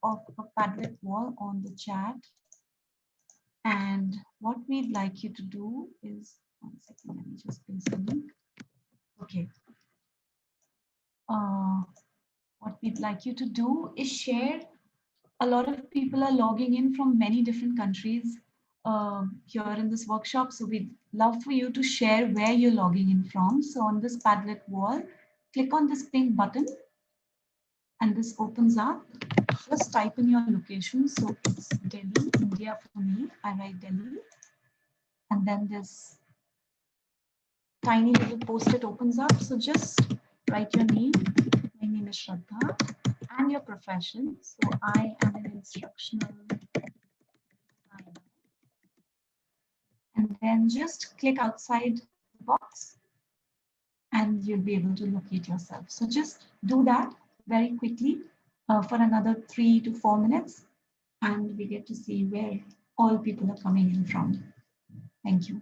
of a Padlet wall on the chat. And what we'd like you to do is, one second, let me just paste the link. Okay. What we'd like you to do is share. A lot of people are logging in from many different countries here in this workshop. So we'd love for you to share where you're logging in from. So on this Padlet wall, click on this pink button and this opens up. Just type in your location. So it's Delhi, India for me. I write Delhi. And then this tiny little post-it opens up. So just write your name. My name is Shraddha and your profession. So I am an instructional designer. And then just click outside the box and you'll be able to locate yourself. So just do that very quickly for another 3 to 4 minutes and we get to see where all people are coming in from. Thank you.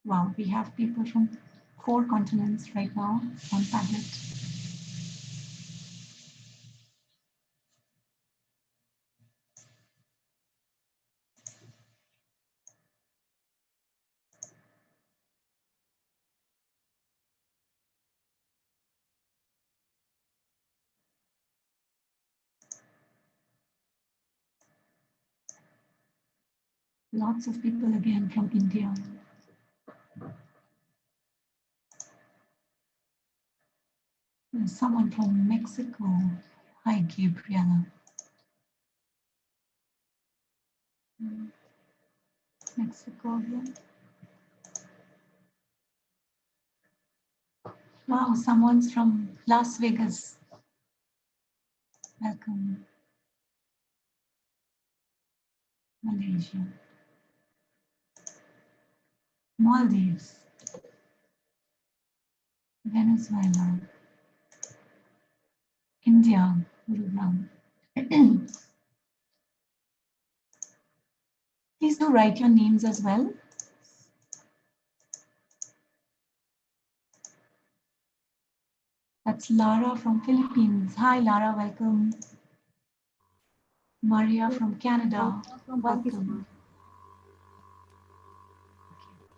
Wow, we have people from 4 continents right now on Padlet. Lots of people again from India. There's someone from Mexico. Hi, Gabriela. Mexico again. Wow, someone's from Las Vegas. Welcome. Malaysia. Maldives. Venezuela. India. Gurugram. Please do write your names as well. That's Lara from Philippines. Hi, Lara, welcome. Maria from Canada, welcome.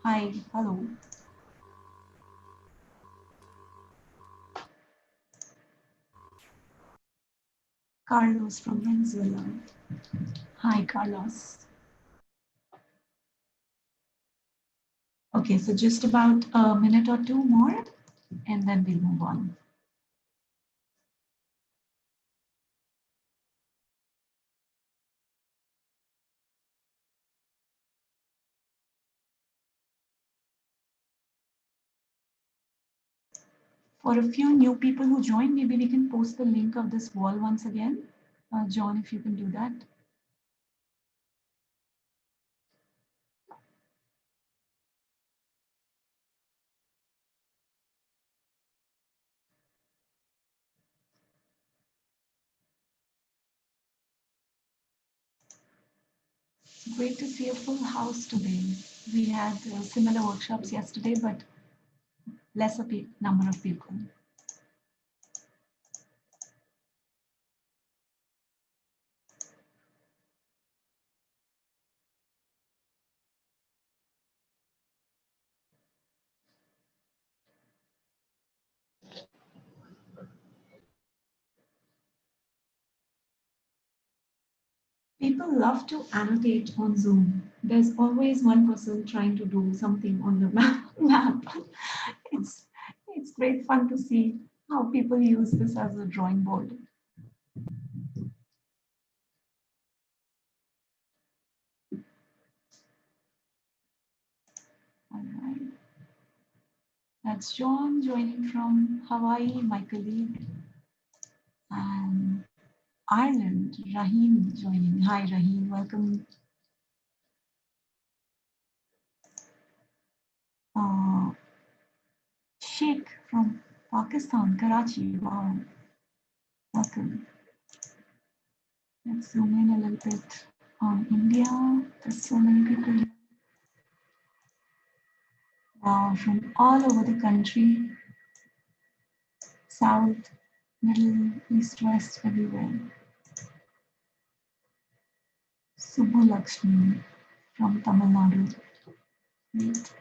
Hi, hello. Carlos from Venezuela. Hi, Carlos. Okay, so just about a minute or two more, and then we'll move on. For a few new people who joined, maybe we can post the link of this wall once again. John, if you can do that. Great to see a full house today. We had similar workshops yesterday, but lesser number of people. People love to annotate on Zoom. There's always one person trying to do something on the map. It's great fun to see how people use this as a drawing board. All right. That's John joining from Hawaii, my colleague. And Ireland, Rahim joining. Hi, Rahim, welcome. Sheikh from Pakistan, Karachi. Wow. Welcome. Let's zoom in a little bit on India. There's so many people here. Wow, from all over the country, south, middle, east, west, everywhere. Subbu Lakshmi from Tamil Nadu. Great.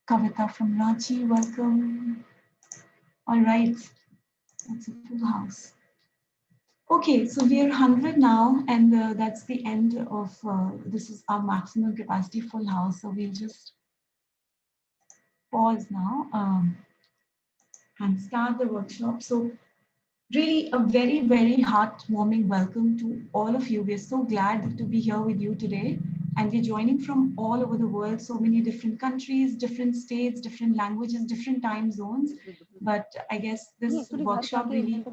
Kavita from Ranchi, welcome. All right, that's a full house. Okay, so we are 100 now, and that's the end of, this is our maximum capacity full house. So we'll just pause now and start the workshop. So really a very, very heartwarming welcome to all of you. We're so glad to be here with you today. And we're joining from all over the world, so many different countries, different states, different languages, different time zones. But I guess this workshop really,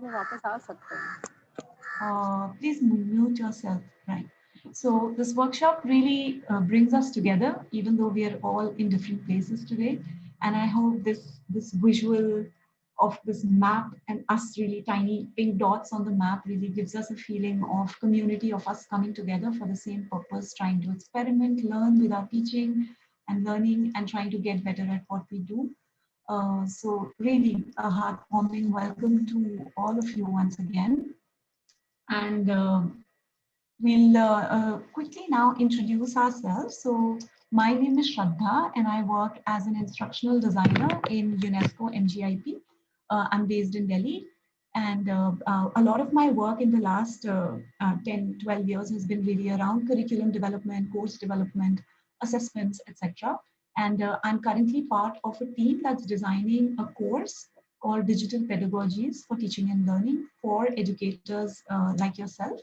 please mute yourself, right? So this workshop really brings us together, even though we are all in different places today. And I hope this visual of this map and us really tiny pink dots on the map really gives us a feeling of community, of us coming together for the same purpose, trying to experiment, learn with our teaching and learning and trying to get better at what we do. So really a heartwarming welcome to all of you once again. And we'll quickly now introduce ourselves. So my name is Shraddha and I work as an instructional designer in UNESCO MGIEP. I'm based in Delhi. And a lot of my work in the last 10, 12 years has been really around curriculum development, course development, assessments, etc. And I'm currently part of a team that's designing a course called Digital Pedagogies for Teaching and Learning for educators like yourself.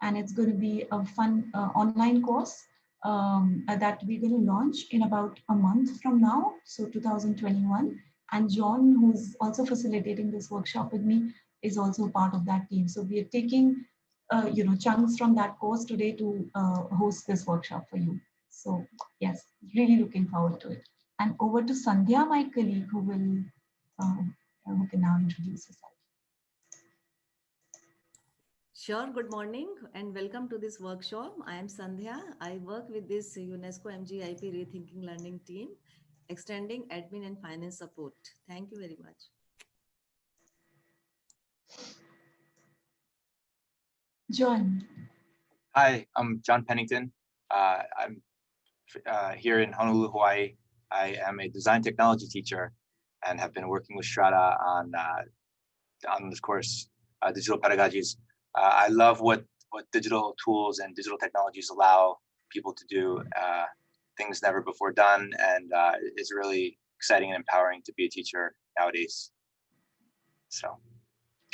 And it's going to be a fun online course that we're going to launch in about a month from now, so 2021. And John, who's also facilitating this workshop with me, is also part of that team. So we are taking chunks from that course today to host this workshop for you. So yes, really looking forward to it. And over to Sandhya, my colleague, who can now introduce herself. Sure, good morning and welcome to this workshop. I am Sandhya. I work with this UNESCO MGIP Rethinking Learning team, extending admin and finance support. Thank you very much. John. Hi, I'm John Pennington. I'm here in Honolulu, Hawaii. I am a design technology teacher and have been working with Shraddha on this course, Digital Pedagogies. I love what digital tools and digital technologies allow people to do, things never before done, and it's really exciting and empowering to be a teacher nowadays. So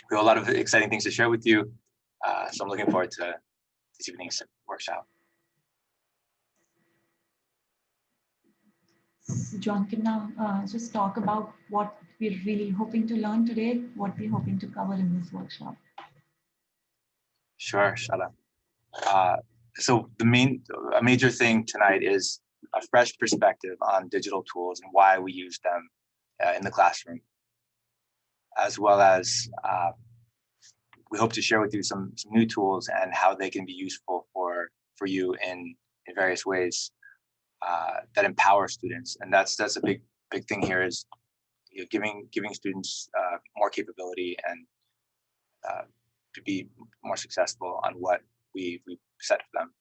we have a lot of exciting things to share with you. So I'm looking forward to this evening's workshop. So John can now just talk about what we're really hoping to learn today, what we're hoping to cover in this workshop. Sure, Shraddha. So a major thing tonight is a fresh perspective on digital tools and why we use them in the classroom, as well as we hope to share with you some new tools and how they can be useful for you in various ways that empower students. And that's a big thing here is giving students more capability and to be more successful on what we set for them,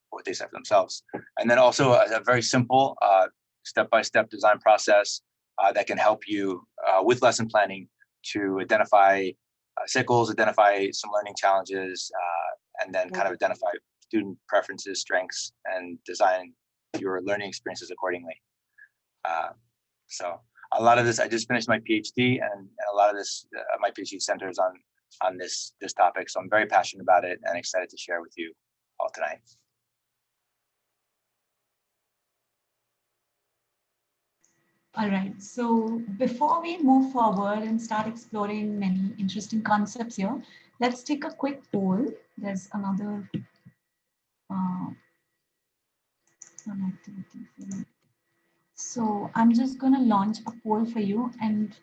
what they set for themselves. And then also a very simple step-by-step design process that can help you with lesson planning to identify cycles, identify some learning challenges, and then kind of identify student preferences, strengths, and design your learning experiences accordingly. So a lot of this, I just finished my PhD, and a lot of this, my PhD centers on this topic. So I'm very passionate about it and excited to share with you all tonight. All right, so before we move forward and start exploring many interesting concepts here, let's take a quick poll. There's another activity for you. So I'm just going to launch a poll for you, and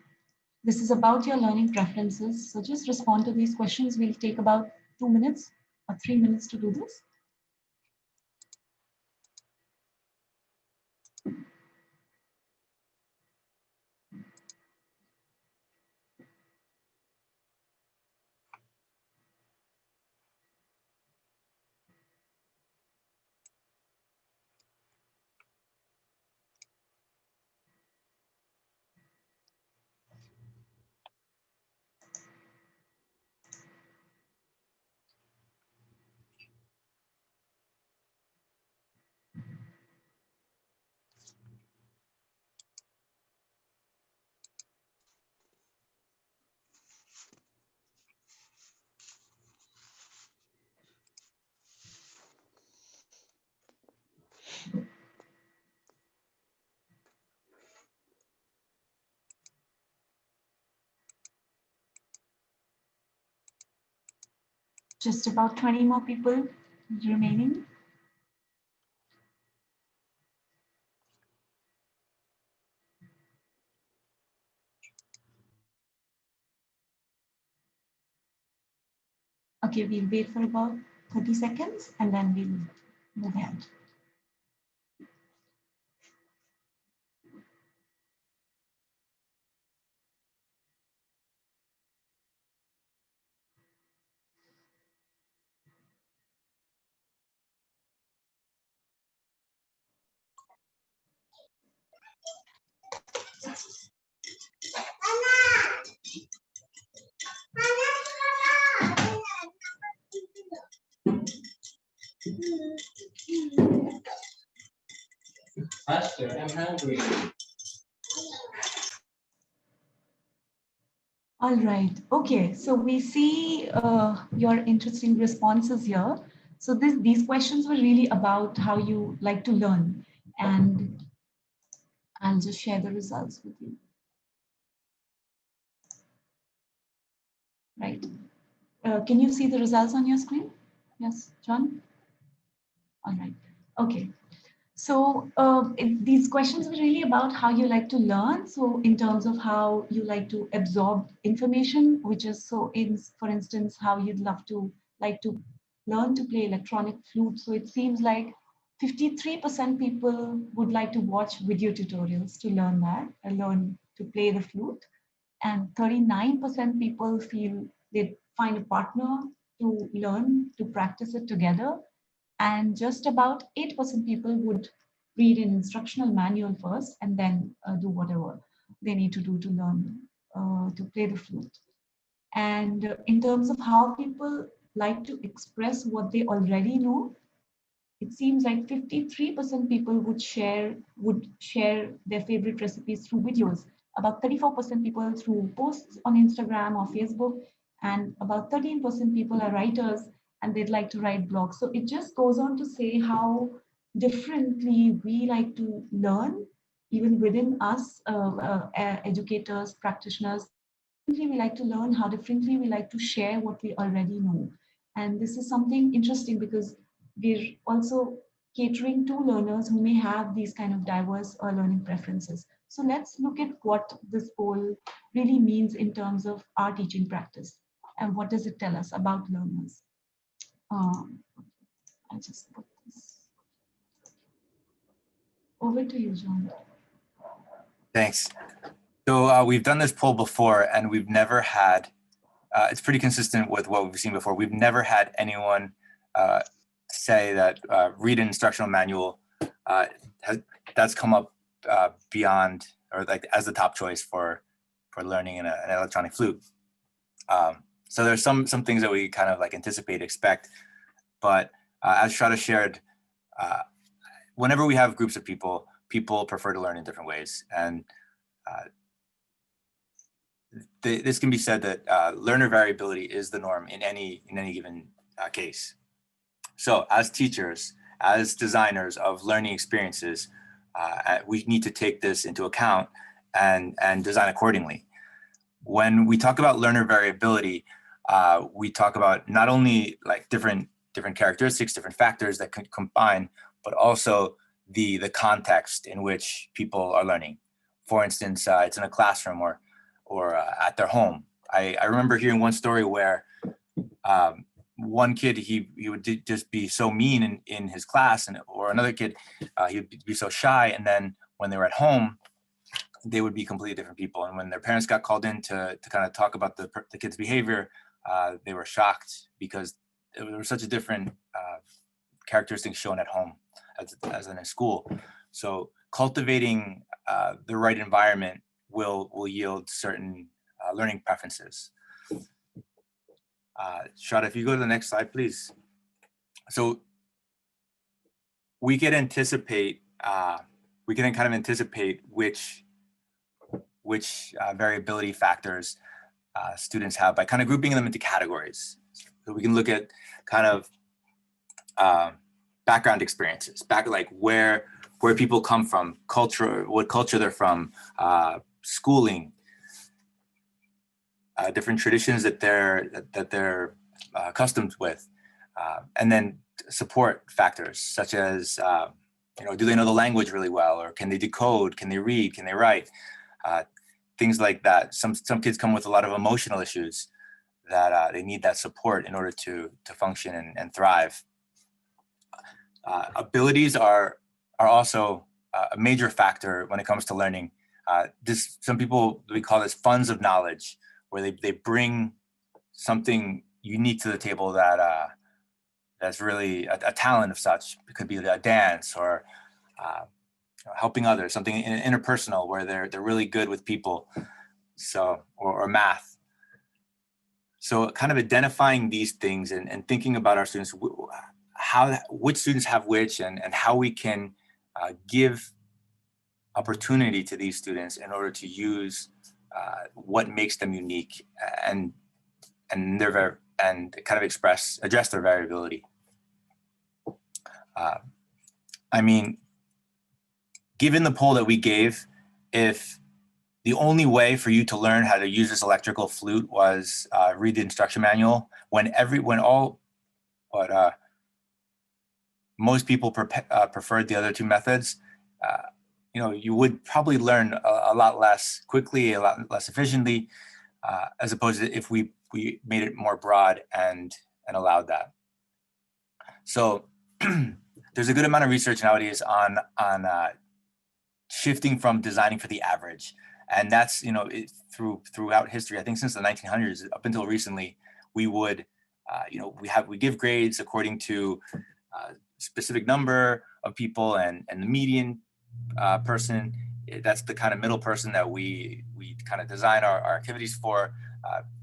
this is about your learning preferences. So just respond to these questions. We'll take about 2 minutes or 3 minutes to do this. Just about 20 more people remaining. Okay, we'll wait for about 30 seconds and then we'll move ahead. Faster, I'm hungry. All right. Okay. So we see your interesting responses here. So these questions were really about how you like to learn, and I'll just share the results with you. Right. Can you see the results on your screen? Yes, John? All right. Okay. So these questions were really about how you like to learn. So in terms of how you like to absorb information, which is so in, for instance, how you'd love to like to learn to play electronic flute. So it seems like 53% people would like to watch video tutorials to learn that, learn to play the flute. And 39% people feel they find a partner to learn to practice it together, and just about 8% people would read an instructional manual first and then do whatever they need to do to learn to play the flute. And in terms of how people like to express what they already know, it seems like 53% people would share their favorite recipes through videos, about 34% people through posts on Instagram or Facebook, and about 13% people are writers and they'd like to write blogs. So it just goes on to say how differently we like to learn, even within us, educators, practitioners. We like to learn, how differently we like to share what we already know. And this is something interesting because we're also catering to learners who may have these kind of diverse learning preferences. So let's look at what this poll really means in terms of our teaching practice and what does it tell us about learners. I'll just put this over to you, John. Thanks. So we've done this poll before and we've never had, it's pretty consistent with what we've seen before. We've never had anyone say that read an instructional manual that's come up beyond, or like as the top choice for learning an electronic flute. So there's some things that we kind of like anticipate, expect, but as Shraddha shared, whenever we have groups of people prefer to learn in different ways. And this can be said that learner variability is the norm in any given case. So as teachers, as designers of learning experiences, we need to take this into account and design accordingly. When we talk about learner variability, we talk about not only like different characteristics, different factors that can combine, but also the context in which people are learning. For instance, it's in a classroom or at their home. I remember hearing one story where one kid, he would just be so mean in his class, or another kid, he would be so shy. And then when they were at home, they would be completely different people. And when their parents got called in to kind of talk about the kid's behavior, they were shocked because there was such a different characteristics shown at home as in a school. So cultivating the right environment will yield certain learning preferences. Shada, if you go to the next slide, please. So we can anticipate, we can kind of anticipate which variability factors students have by kind of grouping them into categories. So we can look at kind of background experiences, like where people come from, culture, what culture they're from, schooling, different traditions that they're accustomed with, and then support factors such as do they know the language really well, or can they decode, can they read, can they write, things like that. Some kids come with a lot of emotional issues that they need that support in order to function and thrive. Abilities are also a major factor when it comes to learning. Some people, we call this funds of knowledge, where they bring something unique to the table that's really a talent of such. It could be a dance or helping others, something interpersonal where they're really good with people, so or math. So kind of identifying these things and thinking about our students, which students have which, and how we can give opportunity to these students in order to use what makes them unique and kind of address their variability. I mean, given the poll that we gave, if the only way for you to learn how to use this electrical flute was read the instruction manual, most people preferred the other two methods, you would probably learn a lot less quickly, a lot less efficiently, as opposed to if we made it more broad and allowed that. So there's a good amount of research nowadays on shifting from designing for the average. And that's, throughout history, I think since the 1900s up until recently, we would, we give grades according to a specific number of people, and the median person, that's the kind of middle person that we kind of design our activities for.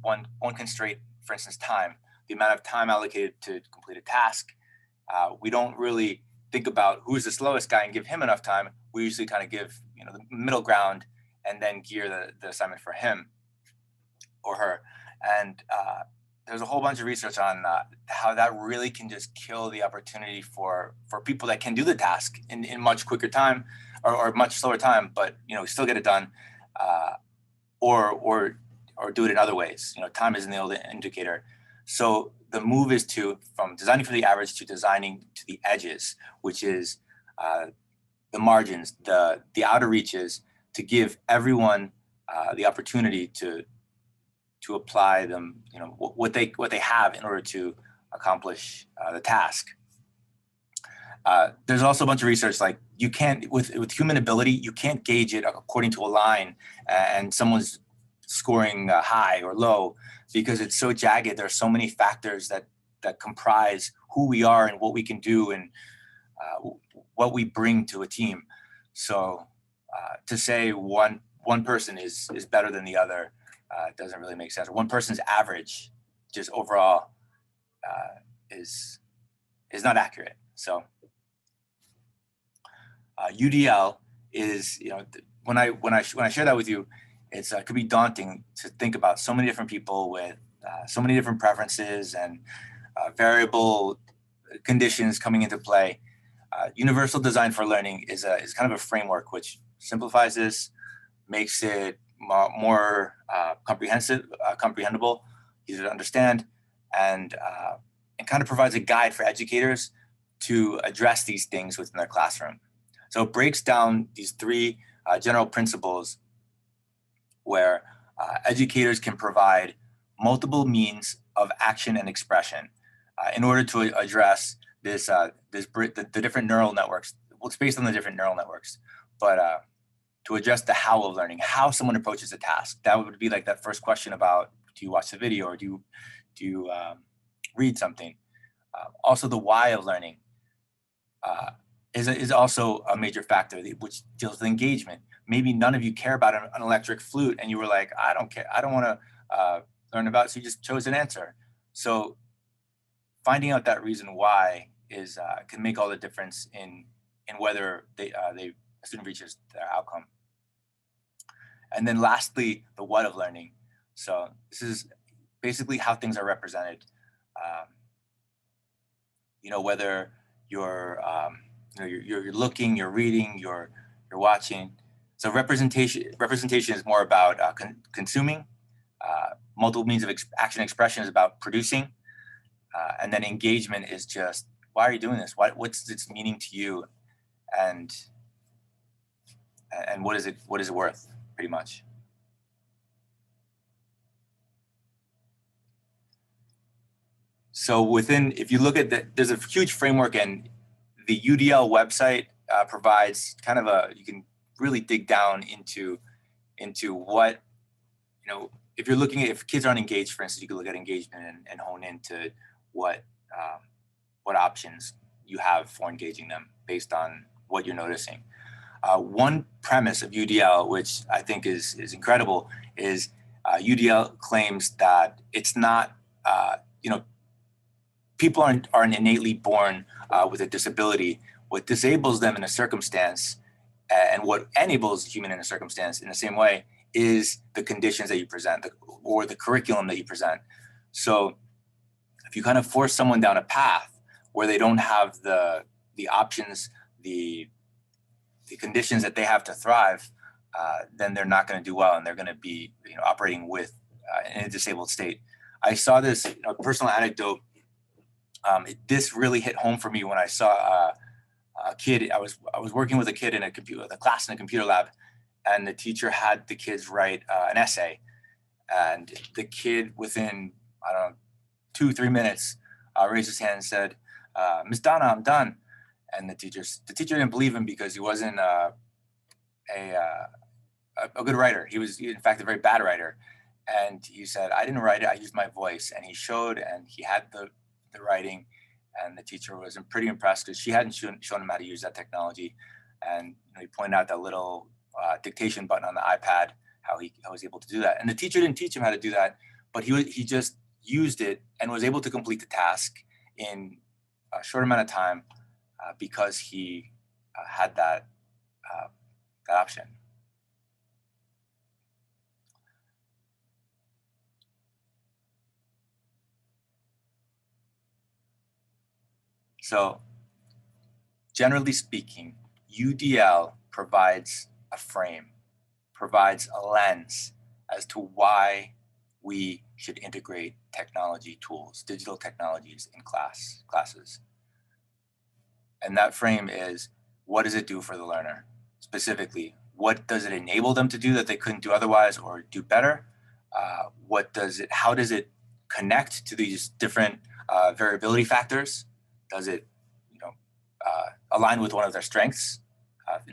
One constraint, for instance, time, the amount of time allocated to complete a task. We don't really think about who's the slowest guy and give him enough time. We usually kind of give, the middle ground and then gear the assignment for him or her. And there's a whole bunch of research on how that really can just kill the opportunity for people that can do the task in much quicker time or much slower time, but still get it done, or do it in other ways. Time isn't the only indicator. So the move is from designing for the average to designing to the edges, which is the margins, the outer reaches, to give everyone the opportunity to apply them, what they have in order to accomplish the task. There's also a bunch of research, like you can't, with human ability, you can't gauge it according to a line and someone's scoring high or low, because it's so jagged. There are so many factors that comprise who we are and what we can do and what we bring to a team. So to say one person is better than the other doesn't really make sense. Or one person's average, just overall, is not accurate. So UDL is, when I share that with you, it could be daunting to think about so many different people with so many different preferences and variable conditions coming into play. Universal design for learning is kind of a framework which simplifies this, makes it more comprehensible, easier to understand, and kind of provides a guide for educators to address these things within their classroom. So it breaks down these three general principles where educators can provide multiple means of action and expression in order to address the different neural networks. Well, it's based on the different neural networks, but to address the how of learning, how someone approaches a task. That would be like that first question about, do you watch the video or do you read something? Also, the why of learning is also a major factor, which deals with engagement. Maybe none of you care about an electric flute, and you were like, I don't care, I don't want to learn about it, so you just chose an answer. So finding out that reason why is can make all the difference in whether a student reaches their outcome. And then lastly, the what of learning. So this is basically how things are represented. Whether you're you're looking, you're reading, you're watching. So representation is more about consuming. Multiple means of action expression is about producing. And then engagement is just, why are you doing this? What's its meaning to you? And what is it worth, pretty much. So if you look at there's a huge framework, and the UDL website provides kind of you can really dig down into what, if you're looking at, if kids aren't engaged, for instance, you can look at engagement and hone into what options you have for engaging them based on what you're noticing. One premise of UDL, which I think is incredible, is UDL claims that it's not, people aren't innately born with a disability. What disables them in a circumstance and what enables a human in a circumstance in the same way is the conditions that you present or the curriculum that you present. So if you kind of force someone down a path where they don't have the options, the conditions that they have to thrive, then they're not going to do well, and they're going to be operating with in a disabled state. I saw this personal anecdote. This really hit home for me when I saw a kid. I was working with a kid in a class in a computer lab, and the teacher had the kids write an essay, and the kid within 2-3 minutes raised his hand and said, "Miss Donna, I'm done." And the teacher didn't believe him because he wasn't a good writer. He was, in fact, a very bad writer. And he said, "I didn't write it, I used my voice." And he showed, and he had the writing, and the teacher was pretty impressed because she hadn't shown him how to use that technology. And he pointed out that little dictation button on the iPad, how he was able to do that. And the teacher didn't teach him how to do that, but he just used it and was able to complete the task in a short amount of time because he had that option. So generally speaking, UDL provides a frame, provides a lens as to why we should integrate technology tools, digital technologies in classes. And that frame is, what does it do for the learner? Specifically, what does it enable them to do that they couldn't do otherwise or do better? How does it connect to these different variability factors? Does it align with one of their strengths?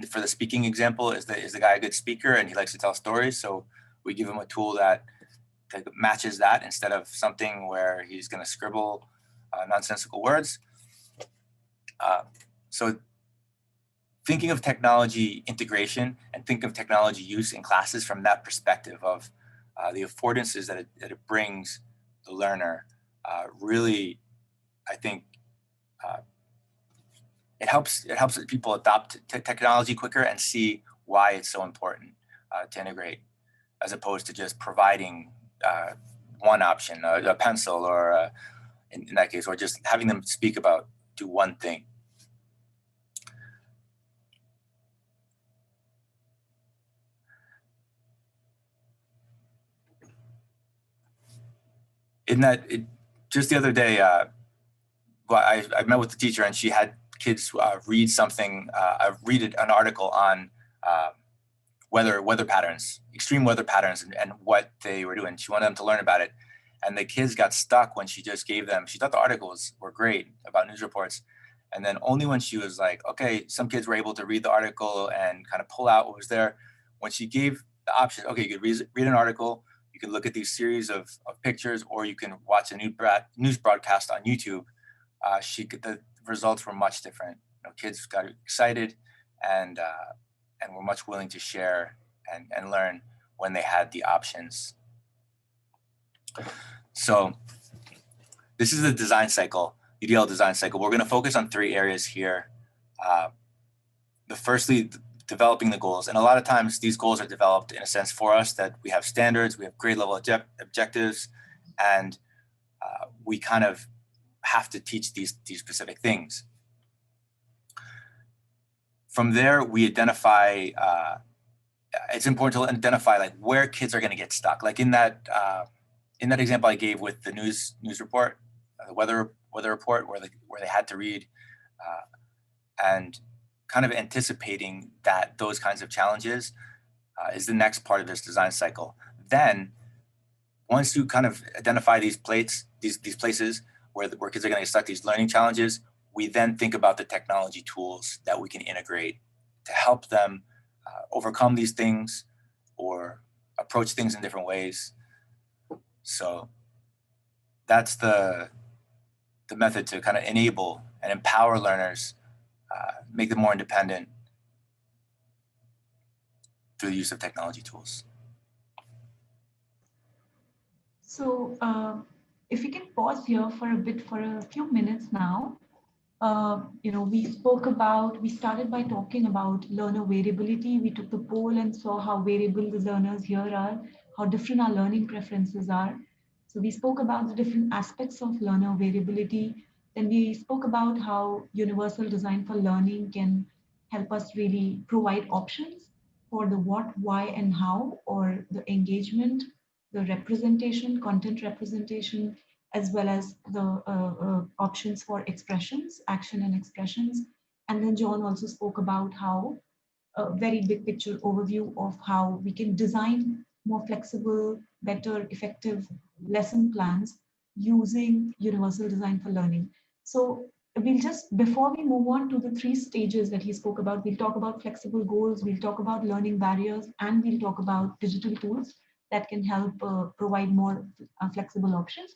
For the speaking example, is the guy a good speaker and he likes to tell stories? So we give him a tool that matches that instead of something where he's going to scribble nonsensical words. So thinking of technology integration and think of technology use in classes from that perspective of the affordances that it brings the learner, really, I think it helps people adopt technology quicker and see why it's so important to integrate, as opposed to just providing one option, a pencil, or in that case, or just having them do one thing. Just the other day, I met with the teacher and she had kids read something, read an article on weather patterns, extreme weather patterns, and what they were doing. She wanted them to learn about it. And the kids got stuck when she just gave them, she thought the articles were great about news reports. And then only when she was like, okay, some kids were able to read the article and kind of pull out what was there. When she gave the option, okay, you could read an article, you can look at these series of pictures, or you can watch a news broadcast on YouTube. The results were much different. Kids got excited and were much willing to share and learn when they had the options. So this is the design cycle, UDL design cycle. We're going to focus on 3 areas here. Firstly, developing the goals. And a lot of times these goals are developed in a sense for us that we have standards, we have grade level objectives, and we kind of have to teach these specific things. From there, we identify, it's important to identify like where kids are going to get stuck. Like in that example I gave with the news report, the weather report, where they had to read, and kind of anticipating those kinds of challenges is the next part of this design cycle. Then, once you kind of identify these places where kids are going to get stuck, these learning challenges, we then think about the technology tools that we can integrate to help them overcome these things or approach things in different ways. So that's the method to kind of enable and empower learners, make them more independent through the use of technology tools. So if we can pause here for a few minutes now. We started by talking about learner variability. We took the poll and saw how variable the learners here are, how different our learning preferences are. So we spoke about the different aspects of learner variability. Then we spoke about how universal design for learning can help us really provide options for the what, why, and how, or the engagement, the representation, content representation, as well as the options for expressions, action and expressions. And then John also spoke about how a very big picture overview of how we can design more flexible, better, effective lesson plans using universal design for learning. So before we move on to the 3 stages that he spoke about, we'll talk about flexible goals, we'll talk about learning barriers, and we'll talk about digital tools that can help provide more flexible options.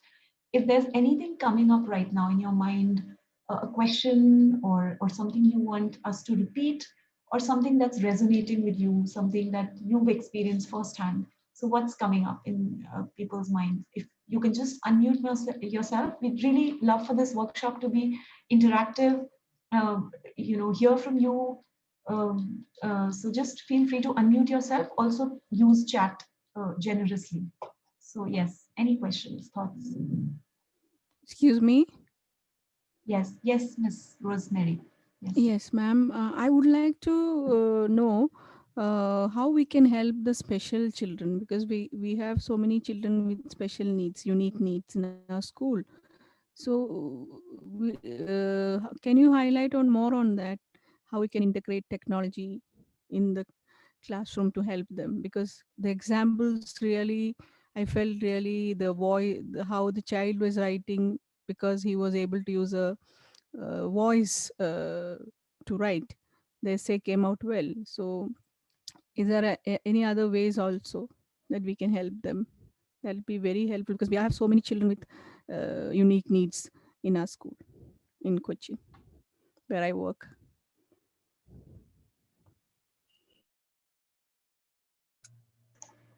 If there's anything coming up right now in your mind, a question or something you want us to repeat, or something that's resonating with you, something that you've experienced firsthand. So what's coming up in people's minds? If you can just unmute yourself, we'd really love for this workshop to be interactive, hear from you. So just feel free to unmute yourself. Also use chat generously. So yes, any questions, thoughts? Excuse me? Yes, Miss Rosemary. Yes. Yes, ma'am. I would like to know how we can help the special children, because we have so many children with special needs, unique needs in our school. So, can you highlight on more on that? How we can integrate technology in the classroom to help them? Because the examples really, I felt really how the child was writing, because he was able to use a voice to write. The essay came out well. So, is there any other ways also that we can help them? That'll be very helpful, because we have so many children with unique needs in our school in Kochi, where I work.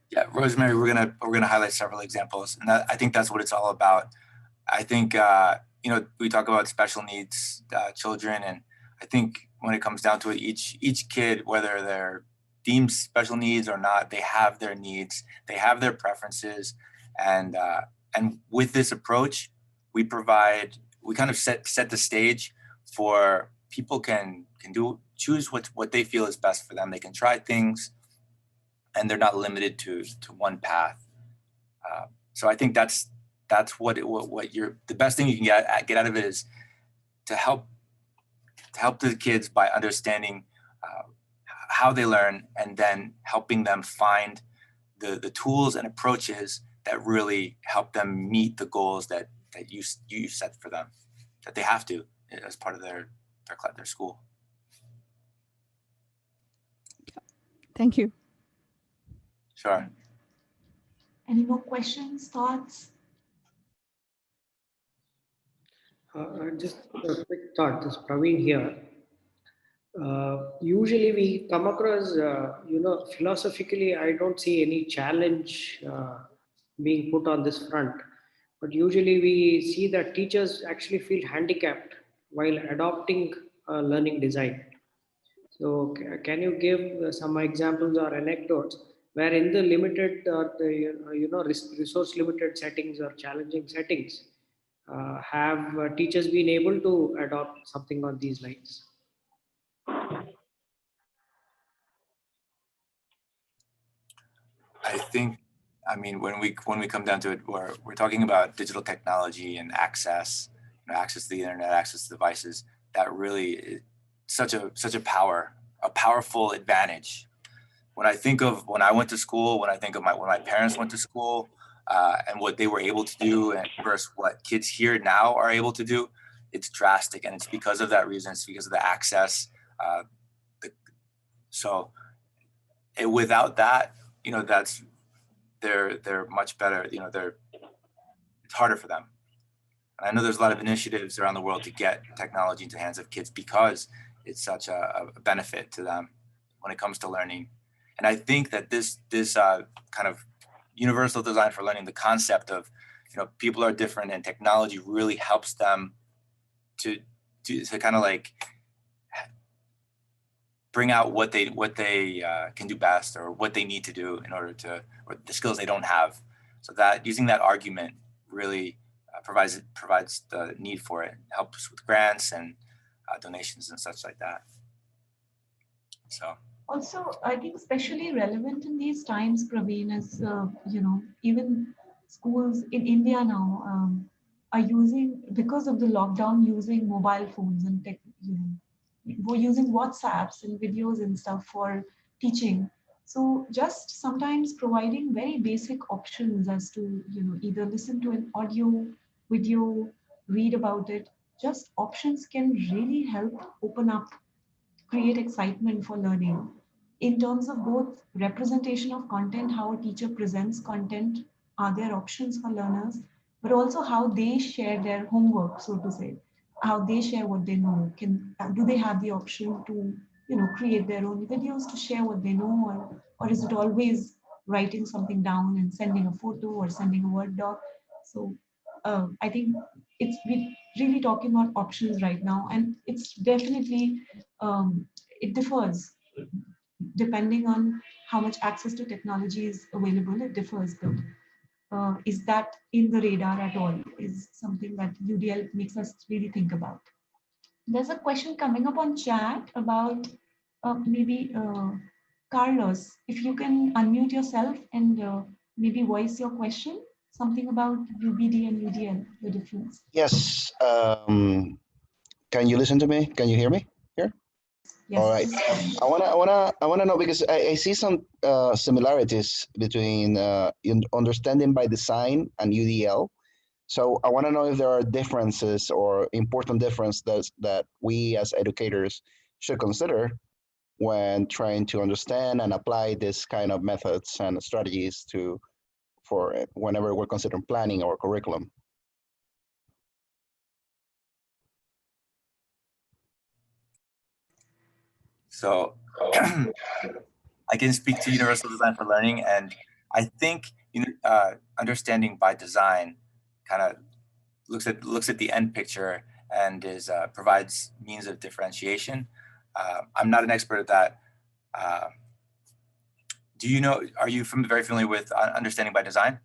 Yeah, Rosemary, we're gonna highlight several examples, and I think that's what it's all about. I think we talk about special needs children, and I think when it comes down to it, each kid, whether they're deemed special needs or not, they have their needs, they have their preferences, and with this approach, we kind of set the stage for people can choose what they feel is best for them. They can try things, and they're not limited to one path. So I think that's what the best thing you can get out of it is to help help the kids by understanding how they learn, and then helping them find the tools and approaches that really help them meet the goals that you set for them, that they have to as part of their school. Thank you. Sure. Any more questions, thoughts? Just a quick thought. This Praveen here. Usually we come across, philosophically, I don't see any challenge being put on this front. But usually we see that teachers actually feel handicapped while adopting learning design. So can you give some examples or anecdotes where in the limited or the resource limited settings or challenging settings have teachers been able to adopt something on these lines? I think, I mean, when we come down to it, we're talking about digital technology and access, access to the internet, access to devices. That really is such a powerful advantage. When I think of when I went to school, when I think of when my parents went to school, and what they were able to do, and versus what kids here now are able to do, it's drastic, and it's because of that reason. It's because of the access. Without that, that's they're much better. It's harder for them. And I know there's a lot of initiatives around the world to get technology into the hands of kids because it's such a benefit to them when it comes to learning. And I think that this kind of universal design for learning, the concept of people are different, and technology really helps them to kind of like bring out what they can do best, or what they need to do in order to, or the skills they don't have. So that using that argument really provides the need for it. It helps with grants and donations and such like that. So Also, I think especially relevant in these times, Praveen, is even schools in India now are using, because of the lockdown, using mobile phones and tech. We're using WhatsApps and videos and stuff for teaching. So just sometimes providing very basic options as to either listen to an audio, video, read about it. Just options can really help open up, create excitement for learning in terms of both representation of content, how a teacher presents content, are there options for learners, but also how they share their homework, so to say, how they share what they know. Do they have the option to create their own videos to share what they know, or is it always writing something down and sending a photo or sending a Word doc? So I think we're really talking about options right now, and it's definitely it differs depending on how much access to technology is available. It differs, but is that in the radar at all is something that UDL makes us really think about. There's a question coming up on chat about maybe Carlos, if you can unmute yourself and maybe voice your question, something about UBD and UDL, the difference. Yes. Can you listen to me? Can you hear me here? Yes, All right. just fine. I wanna know, because I see some similarities between understanding by design and UDL. So I want to know if there are differences or important differences that we as educators should consider when trying to understand and apply this kind of methods and strategies for whenever we're considering planning our curriculum. So I can speak to universal design for learning, and I think understanding by design kind of looks at the end picture and provides means of differentiation. I'm not an expert at that. Are you very familiar with understanding by design?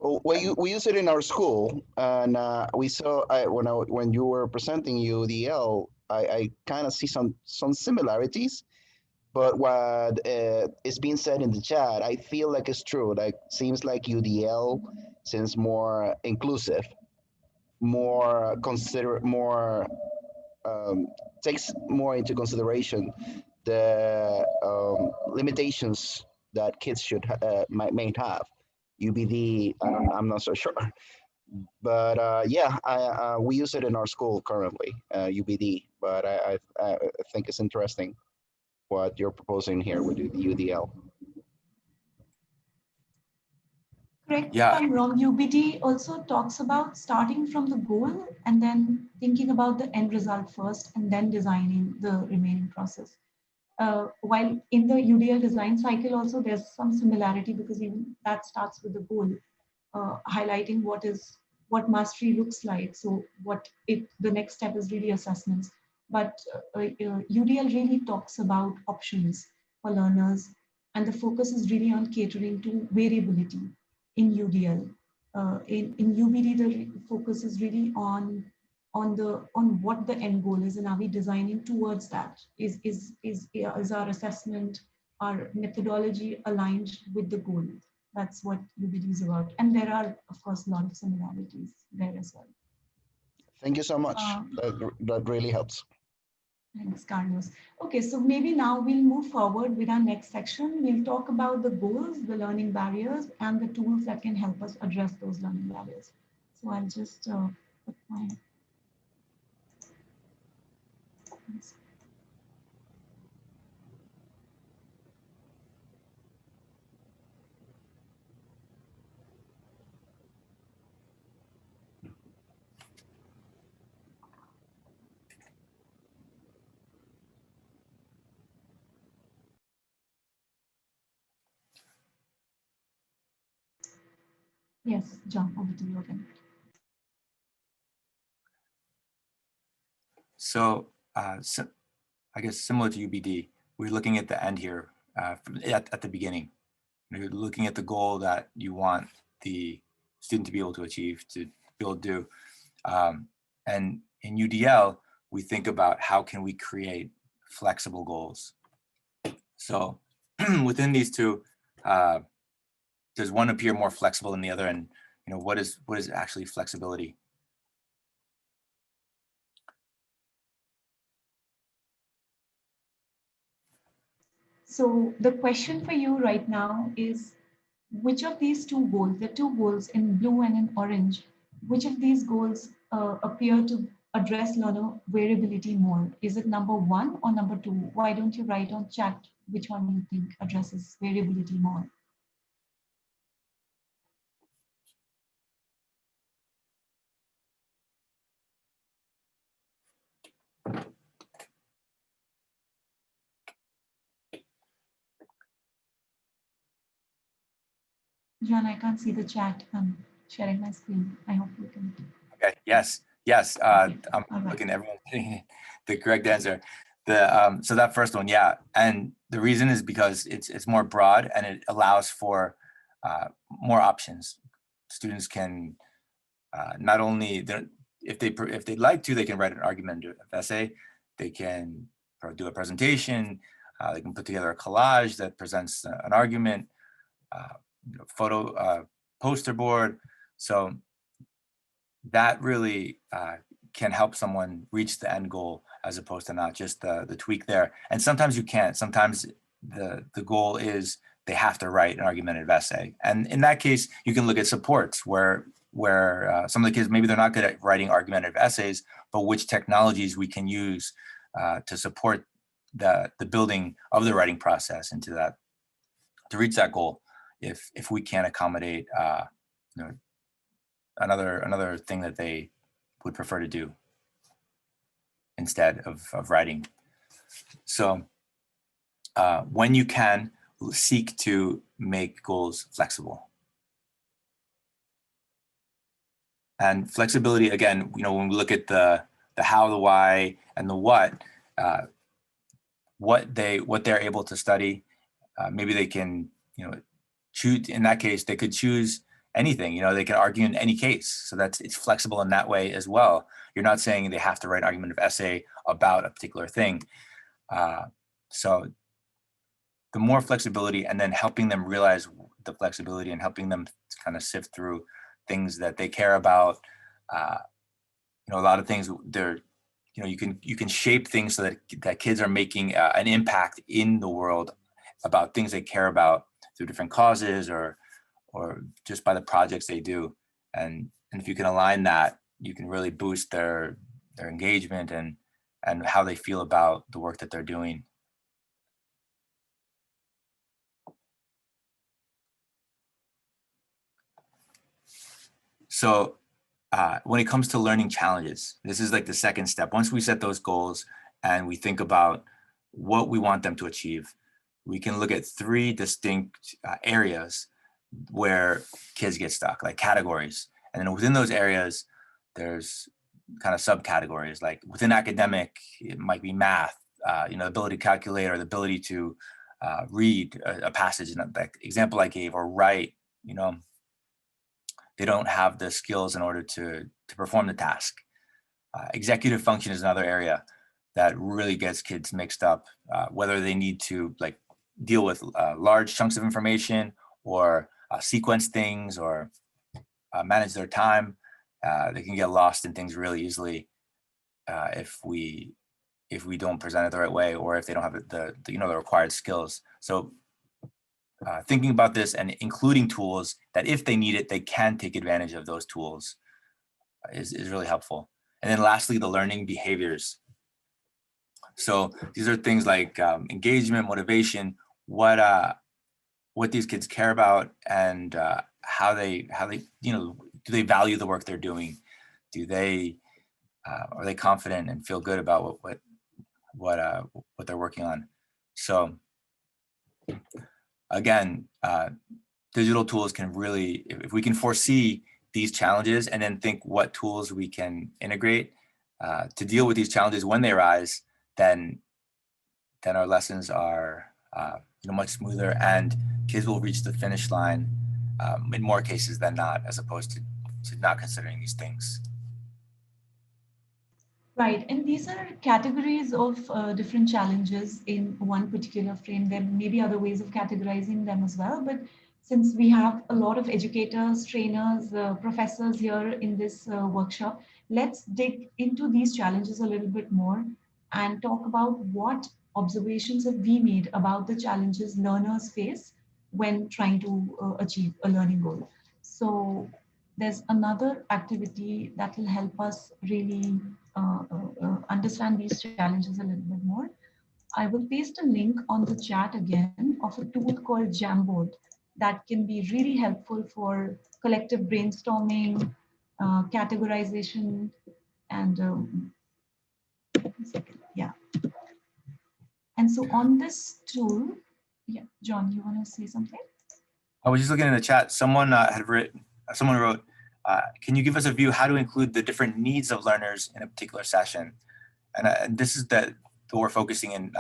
Well, we use it in our school, and we saw when you were presenting UDL, I kind of see some similarities. But what is being said in the chat, I feel like it's true. Like, seems like UDL seems more inclusive, more takes more into consideration the limitations that kids should may have. UBD, I'm not so sure, but yeah, we use it in our school currently, UBD. But I think it's interesting what you're proposing here with the UDL. Correct me if Yeah, I'm wrong, UBD also talks about starting from the goal and then thinking about the end result first and then designing the remaining process. While in the UDL design cycle also there's some similarity because even that starts with the goal, highlighting what mastery looks like. So the next step is really assessments. But UDL really talks about options for learners, and the focus is really on catering to variability in UDL. In UBD, the focus is really on what the end goal is, and are we designing towards that? Is our assessment, our methodology aligned with the goal? That's what UBD is about. And there are, of course, a lot of similarities there as well. Thank you so much. Um, That really helps. Thanks, Carlos. Okay, so maybe now we'll move forward with our next section. We'll talk about the goals, the learning barriers, and the tools that can help us address those learning barriers. So I'll just put my. Yes, John, over to you again. so, so I guess similar to UBD, we're looking at the end here at the beginning. You're looking at the goal that you want the student to be able to achieve, to be able to do. And in UDL, we think about how can we create flexible goals. So within these two, does one appear more flexible than the other? And what is actually flexibility? So the question for you right now is, which of these two goals, the two goals in blue and in orange, which of these goals appear to address learner variability more? Is it number one or number two? Why don't you write on chat which one you think addresses variability more? John, I can't see the chat. I'm sharing my screen. I hope you can. Okay. Yes. Okay. I'm All right. looking at everyone getting the correct answer. So that first one, yeah, and the reason is because it's more broad and it allows for more options. Students can not only if they'd like to, they can write an argumentative essay. They can do a presentation. They can put together a collage that presents an argument, photo poster board. So that really can help someone reach the end goal as opposed to not just the tweak there. And sometimes you can't. Sometimes the goal is they have to write an argumentative essay. And in that case, you can look at supports where some of the kids, maybe they're not good at writing argumentative essays, but which technologies we can use to support the building of the writing process into that, to reach that goal. If we can accommodate another thing that they would prefer to do instead of writing. So when you can, seek to make goals flexible. And flexibility, again, when we look at the how, the why, and the what they're able to study, maybe they can, choose. In that case, they could choose anything. They can argue in any case. So it's flexible in that way as well. You're not saying they have to write an argumentative essay about a particular thing. So the more flexibility, and then helping them realize the flexibility and helping them kind of sift through things that they care about. A lot of things you can shape things so that kids are making an impact in the world about things they care about through different causes or just by the projects they do. And if you can align that, you can really boost their engagement and how they feel about the work that they're doing. So when it comes to learning challenges, this is like the second step. Once we set those goals and we think about what we want them to achieve, we can look at three distinct areas where kids get stuck, like categories. And then within those areas, there's kind of subcategories. Like within academic, it might be math, the ability to calculate or the ability to read a passage in that example I gave, or write. They don't have the skills in order to perform the task. Executive function is another area that really gets kids mixed up, whether they need to like deal with large chunks of information or sequence things or manage their time. They can get lost in things really easily if we don't present it the right way, or if they don't have the required skills. So thinking about this and including tools that if they need it, they can take advantage of those tools is really helpful. And then lastly, the learning behaviors. So these are things like engagement, motivation, what these kids care about, and how they do they value the work they're doing? Do they are they confident and feel good about what they're working on? So again, digital tools can really, if we can foresee these challenges and then think what tools we can integrate to deal with these challenges when they arise, then our lessons are much smoother, and kids will reach the finish line in more cases than not, as opposed to not considering these things. Right, and these are categories of different challenges in one particular frame. There may be other ways of categorizing them as well, but since we have a lot of educators, trainers, professors here in this workshop, let's dig into these challenges a little bit more and talk about what observations have we made about the challenges learners face when trying to achieve a learning goal. So there's another activity that will help us really understand these challenges a little bit more. I will paste a link on the chat again of a tool called Jamboard that can be really helpful for collective brainstorming, categorization, and yeah. And so on this tool, yeah, John, you want to say something? I was just looking in the chat. Someone wrote, can you give us a view how to include the different needs of learners in a particular session? And this is what we're focusing in.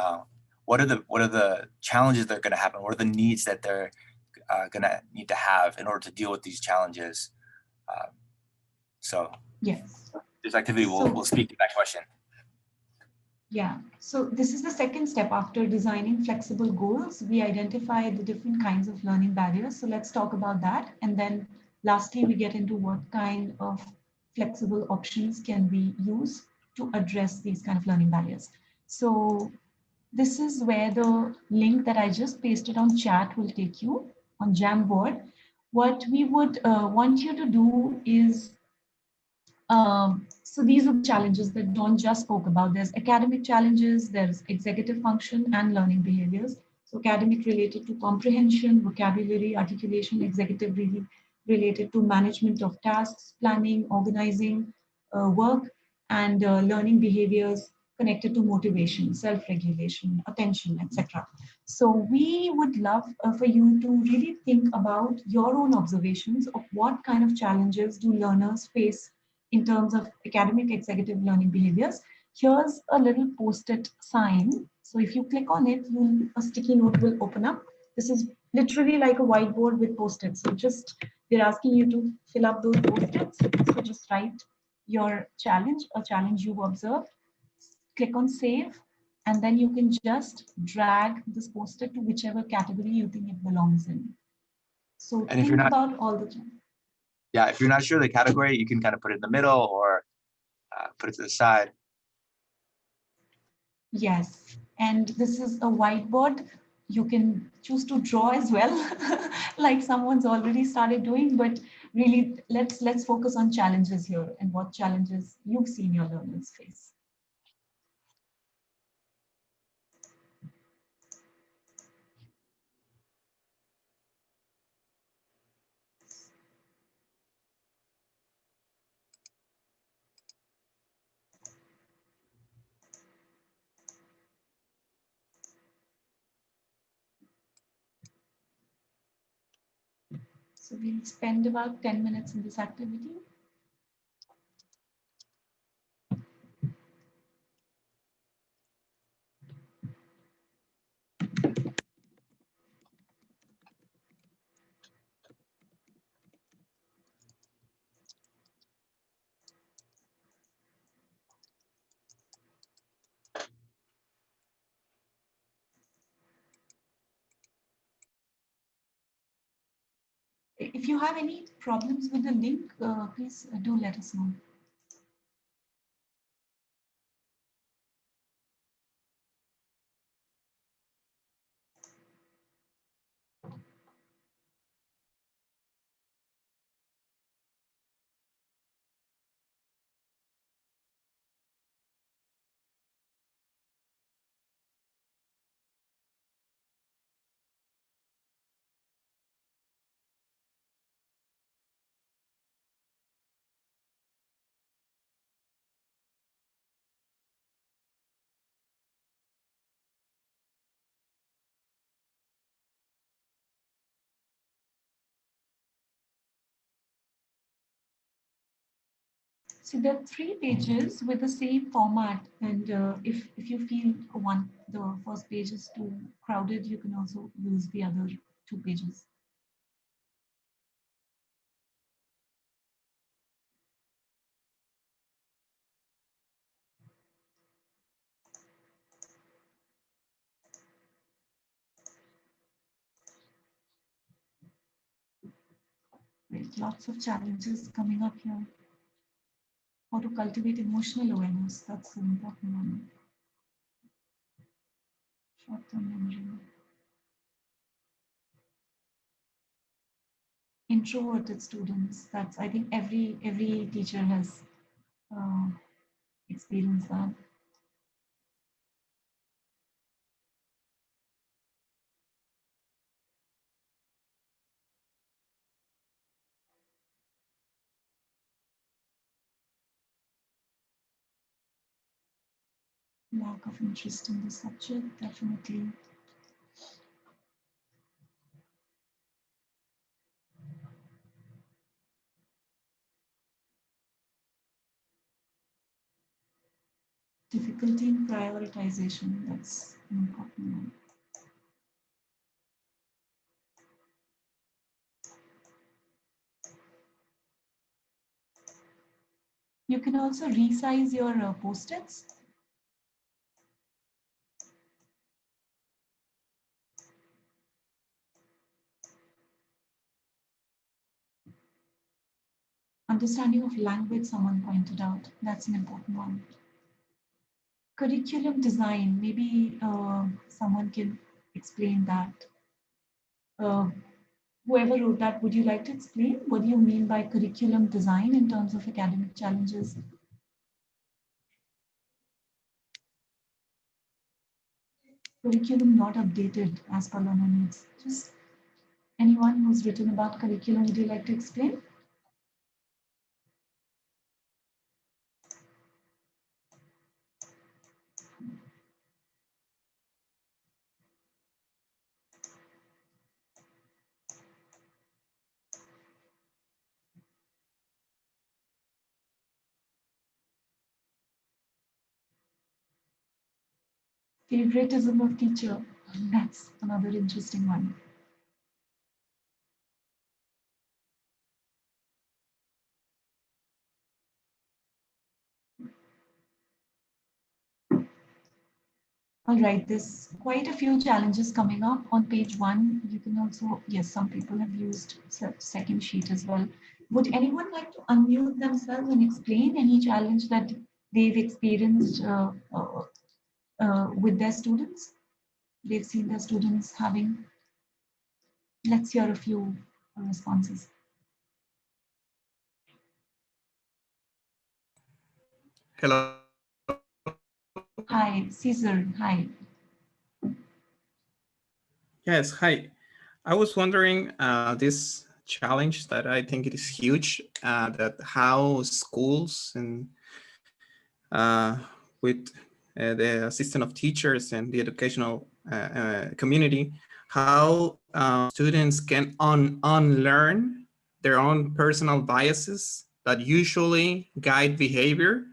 What are the challenges that are going to happen? What are the needs that they're going to need to have in order to deal with these challenges? So yes, this activity will speak to that question. Yeah, so this is the second step after designing flexible goals. We identify the different kinds of learning barriers. So let's talk about that. And then lastly, we get into what kind of flexible options can we use to address these kind of learning barriers. So this is where the link that I just pasted on chat will take you on Jamboard. What we would want you to do is so these are the challenges that John just spoke about. There's academic challenges, there's executive function and learning behaviors. So academic related to comprehension, vocabulary, articulation, executive really related to management of tasks, planning, organizing work, and learning behaviors connected to motivation, self-regulation, attention, etc. So we would love for you to really think about your own observations of what kind of challenges do learners face in terms of academic executive learning behaviors. Here's a little post-it sign. So if you click on it, a sticky note will open up. This is literally like a whiteboard with post-its. So we're asking you to fill up those post-its. So just write your challenge, a challenge you've observed, click on save, and then you can just drag this post-it to whichever category you think it belongs in. So and think about all the time. Yeah, if you're not sure the category, you can kind of put it in the middle or put it to the side. Yes, and this is a whiteboard. You can choose to draw as well, like someone's already started doing, but really let's focus on challenges here and what challenges you've seen your learners face. So we'll spend about 10 minutes in this activity. If you have any problems with the link, please do let us know. So there are 3 pages with the same format, and if you feel the first page is too crowded, you can also use the other 2 pages. Right, lots of challenges coming up here. How to cultivate emotional awareness, that's an important one. Short-term memory. Introverted students, that's, I think every teacher has uh, experienced that. Lack of interest in the subject, definitely. Difficulty in prioritization, that's an important one. You can also resize your post-its. Understanding of language, someone pointed out, that's an important one. Curriculum design, maybe someone can explain that. Whoever wrote that, would you like to explain what do you mean by curriculum design in terms of academic challenges? Curriculum not updated as per learner needs. Just anyone who's written about curriculum, would you like to explain? Favoritism of teacher, that's another interesting one. All right, there's quite a few challenges coming up on page 1. You can also, yes, some people have used second sheet as well. Would anyone like to unmute themselves and explain any challenge that they've experienced with their students. They've seen their students having. Let's hear a few responses. Hello. Hi, Caesar. Hi. Yes, hi. I was wondering this challenge that I think it is huge, that how schools and with the assistant of teachers and the educational community, how students can unlearn their own personal biases that usually guide behavior.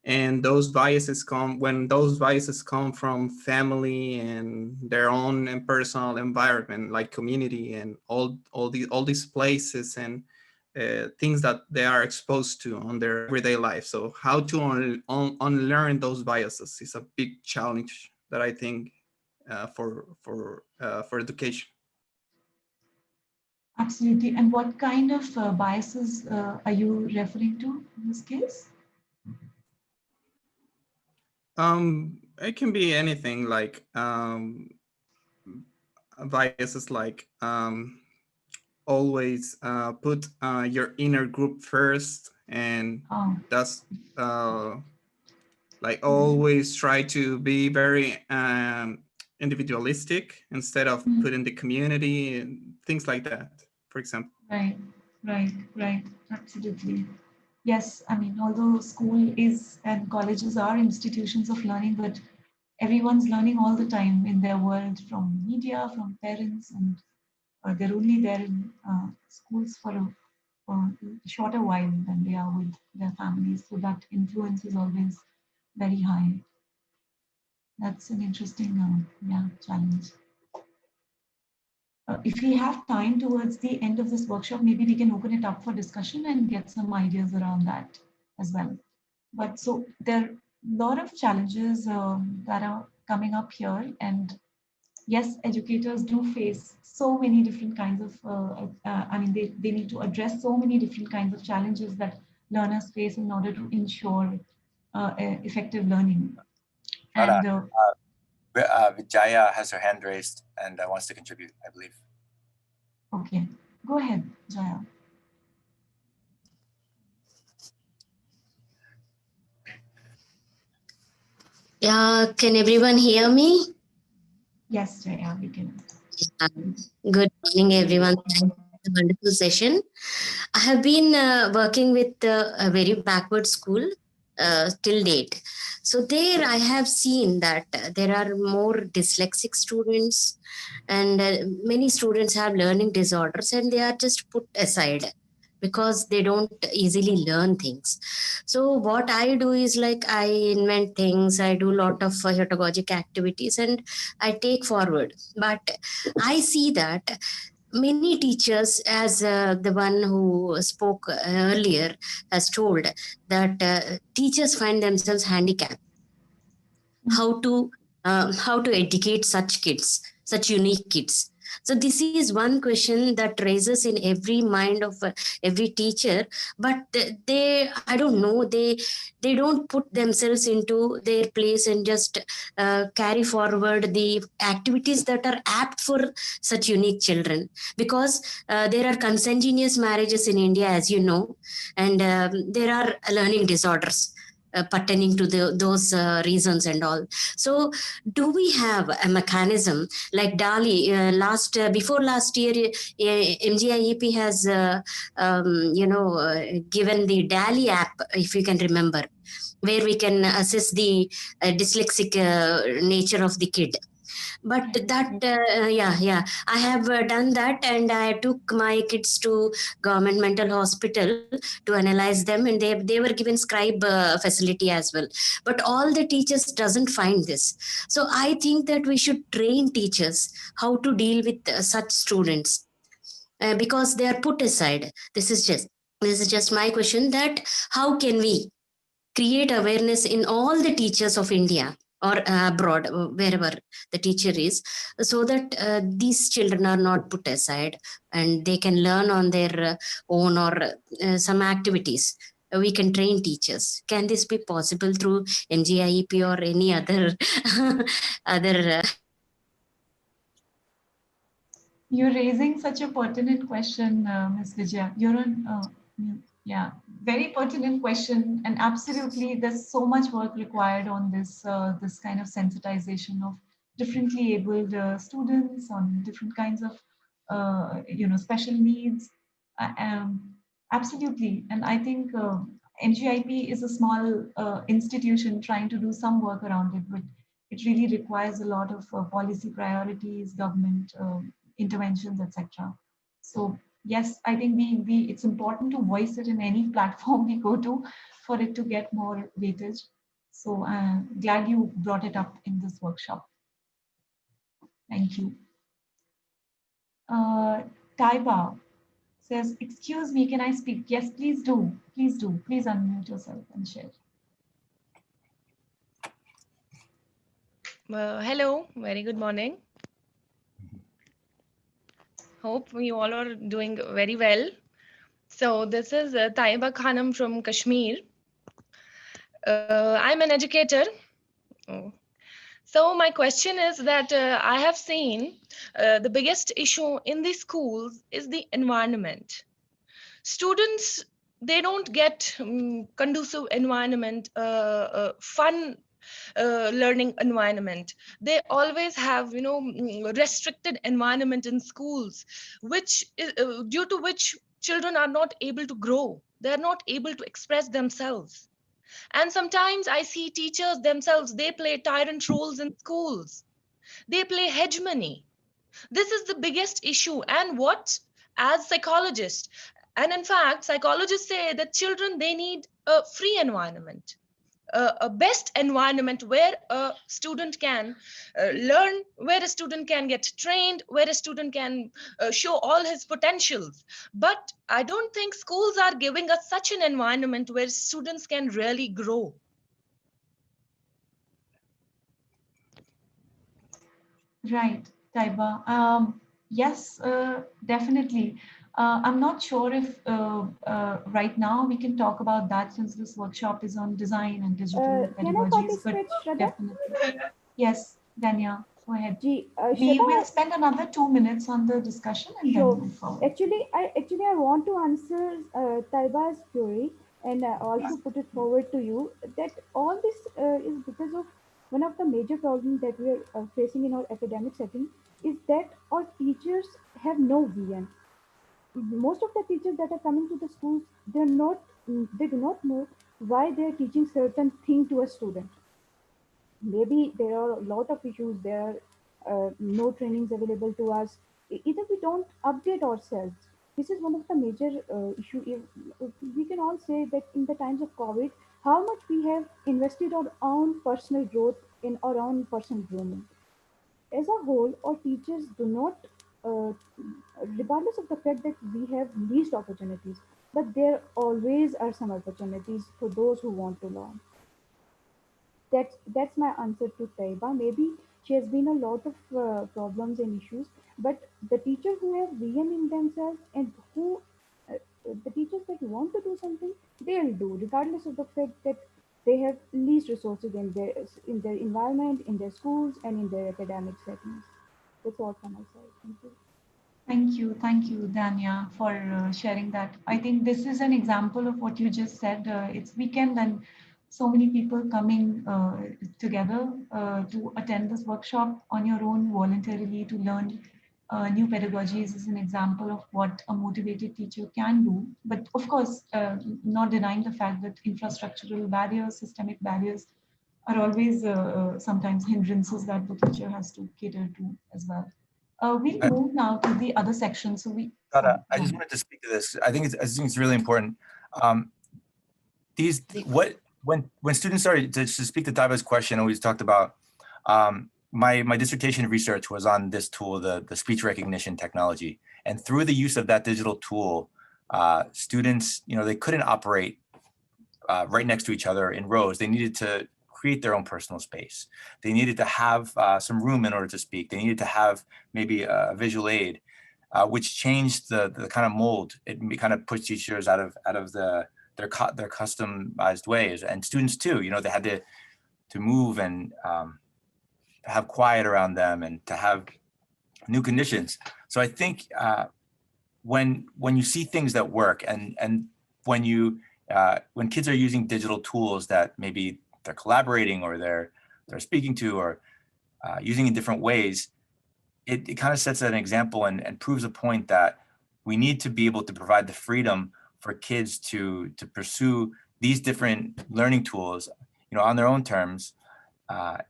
And those biases come from family and their own and personal environment, like community and all these places and things that they are exposed to on their everyday life. So how to unlearn those biases is a big challenge that I think for education. Absolutely. And what kind of biases are you referring to in this case? It can be anything like biases like always put your inner group first, and Oh, that's like always try to be very individualistic instead of mm, putting the community and things like that, for example. right, right. Absolutely. Yes, I mean, although school is and colleges are institutions of learning, but everyone's learning all the time in their world from media, from parents, and they're only there in schools for a shorter while than they are with their families. So that influence is always very high. That's an interesting, challenge. If we have time towards the end of this workshop, maybe we can open it up for discussion and get some ideas around that as well. But so there are a lot of challenges that are coming up here, and yes, educators do face so many different kinds of, I mean, they need to address so many different kinds of challenges that learners face in order to ensure effective learning. Hold on. And Vijaya has her hand raised and wants to contribute, I believe. okay, go ahead, Jaya. Yeah, can everyone hear me? Yes, Jaya, we can. Good morning, everyone. Thank you for the wonderful session. I have been working with a very backward school till date. So there I have seen that there are more dyslexic students, and many students have learning disorders, and they are just put aside because they don't easily learn things. So what I do is like I invent things, I do a lot of pedagogic activities, and I take forward. But I see that many teachers, as the one who spoke earlier has told, that teachers find themselves handicapped how to educate such kids, such unique kids. So this is one question that raises in every mind of every teacher. But I don't know, they don't put themselves into their place and just carry forward the activities that are apt for such unique children, because there are consanguineous marriages in India, as you know, and there are learning disorders pertaining to those reasons and all. So do we have a mechanism like DALI? Before last year, MGIEP has given the DALI app, if you can remember, where we can assess the dyslexic nature of the kid. But that I have done that, and I took my kids to government mental hospital to analyze them, and they were given scribe facility as well. But all the teachers doesn't find this. So I think that we should train teachers how to deal with such students, because they are put aside. This is just my question, that how can we create awareness in all the teachers of India or abroad, wherever the teacher is, so that these children are not put aside and they can learn on their own, or some activities we can train teachers. Can this be possible through MGIEP or any other other? You're raising such a pertinent question, Ms. Vijaya. You're on, yeah, very pertinent question, and absolutely, there's so much work required on this kind of sensitization of differently abled students on different kinds of, special needs. Absolutely, and I think MGIP is a small institution trying to do some work around it, but it really requires a lot of policy priorities, government interventions, etc. So yes, I think we it's important to voice it in any platform we go to for it to get more weightage. So glad you brought it up in this workshop. Thank you. Taiba says, excuse me, can I speak? Yes, please do. Please do. Please unmute yourself and share. Hello, very good morning. Hope you all are doing very well. So this is Taiba Khanam from Kashmir. I'm an educator. Oh. So my question is that I have seen the biggest issue in the schools is the environment. Students, they don't get conducive environment, fun learning environment. They always have restricted environment in schools, which is, due to which children are not able to grow. They are not able to express themselves. And sometimes I see teachers themselves, they play tyrant roles in schools. They play hegemony. This is the biggest issue. And what, as psychologists, and in fact psychologists say that children, they need a free environment, a best environment where a student can learn, where a student can get trained, where a student can show all his potentials. But I don't think schools are giving us such an environment where students can really grow. Right, Taiba. Yes, definitely. I'm not sure if right now we can talk about that since this workshop is on design and digital Can I pedagogies, but participate, Shraddha? definitely. Yes, Danya, go ahead. Ji, We will Shraddha, spend another 2 minutes on the discussion and then sure. move forward. Actually, I want to answer Taiba's query and also put it forward to you that all this is because of one of the major problems that we are facing in our academic setting is that our teachers have no vision. Most of the teachers that are coming to the schools, they do not know why they are teaching certain thing to a student. Maybe there are a lot of issues, there are no trainings available to us. Either we don't update ourselves. This is one of the major issue. We can all say that in the times of COVID, how much we have invested our own personal growth in our own personal grooming. As a whole, our teachers do not, uh, regardless of the fact that we have least opportunities, but there always are some opportunities for those who want to learn. That's my answer to Taiba. Maybe she has been a lot of problems and issues, but the teachers who have vision in themselves and who the teachers that want to do something, they'll do, regardless of the fact that they have least resources in their environment, in their schools, and in their academic settings. That's all from my side. Thank you. Thank you, Danya, for sharing that. I think this is an example of what you just said. It's weekend and so many people coming together to attend this workshop on your own voluntarily to learn new pedagogies is an example of what a motivated teacher can do. But of course, not denying the fact that infrastructural barriers, systemic barriers are always sometimes hindrances that the teacher has to cater to as well. We'll move now to the other section. So we. I just wanted to speak to this. I think it's really important. When students started to speak to Taiba's question, and we talked about my dissertation research was on this tool, the speech recognition technology, and through the use of that digital tool, students, they couldn't operate right next to each other in rows. They needed to create their own personal space. They needed to have some room in order to speak. They needed to have maybe a visual aid, which changed the kind of mold. It kind of pushed teachers out of the their customized ways, and students too. They had to move and have quiet around them and to have new conditions. So I think when you see things that work, and when kids are using digital tools that maybe they're collaborating or they're speaking to or using in different ways, it kind of sets an example and proves a point that we need to be able to provide the freedom for kids to pursue these different learning tools, on their own terms,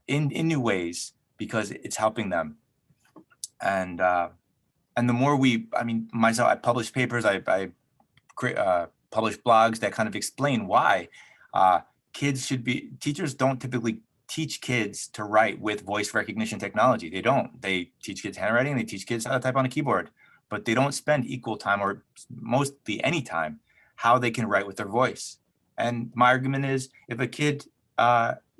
in new ways, because it's helping them. And the more myself, I publish papers, I publish blogs that kind of explain why teachers don't typically teach kids to write with voice recognition technology. They don't. They teach kids handwriting, they teach kids how to type on a keyboard, but they don't spend equal time, or mostly any time, how they can write with their voice. And my argument is, if a kid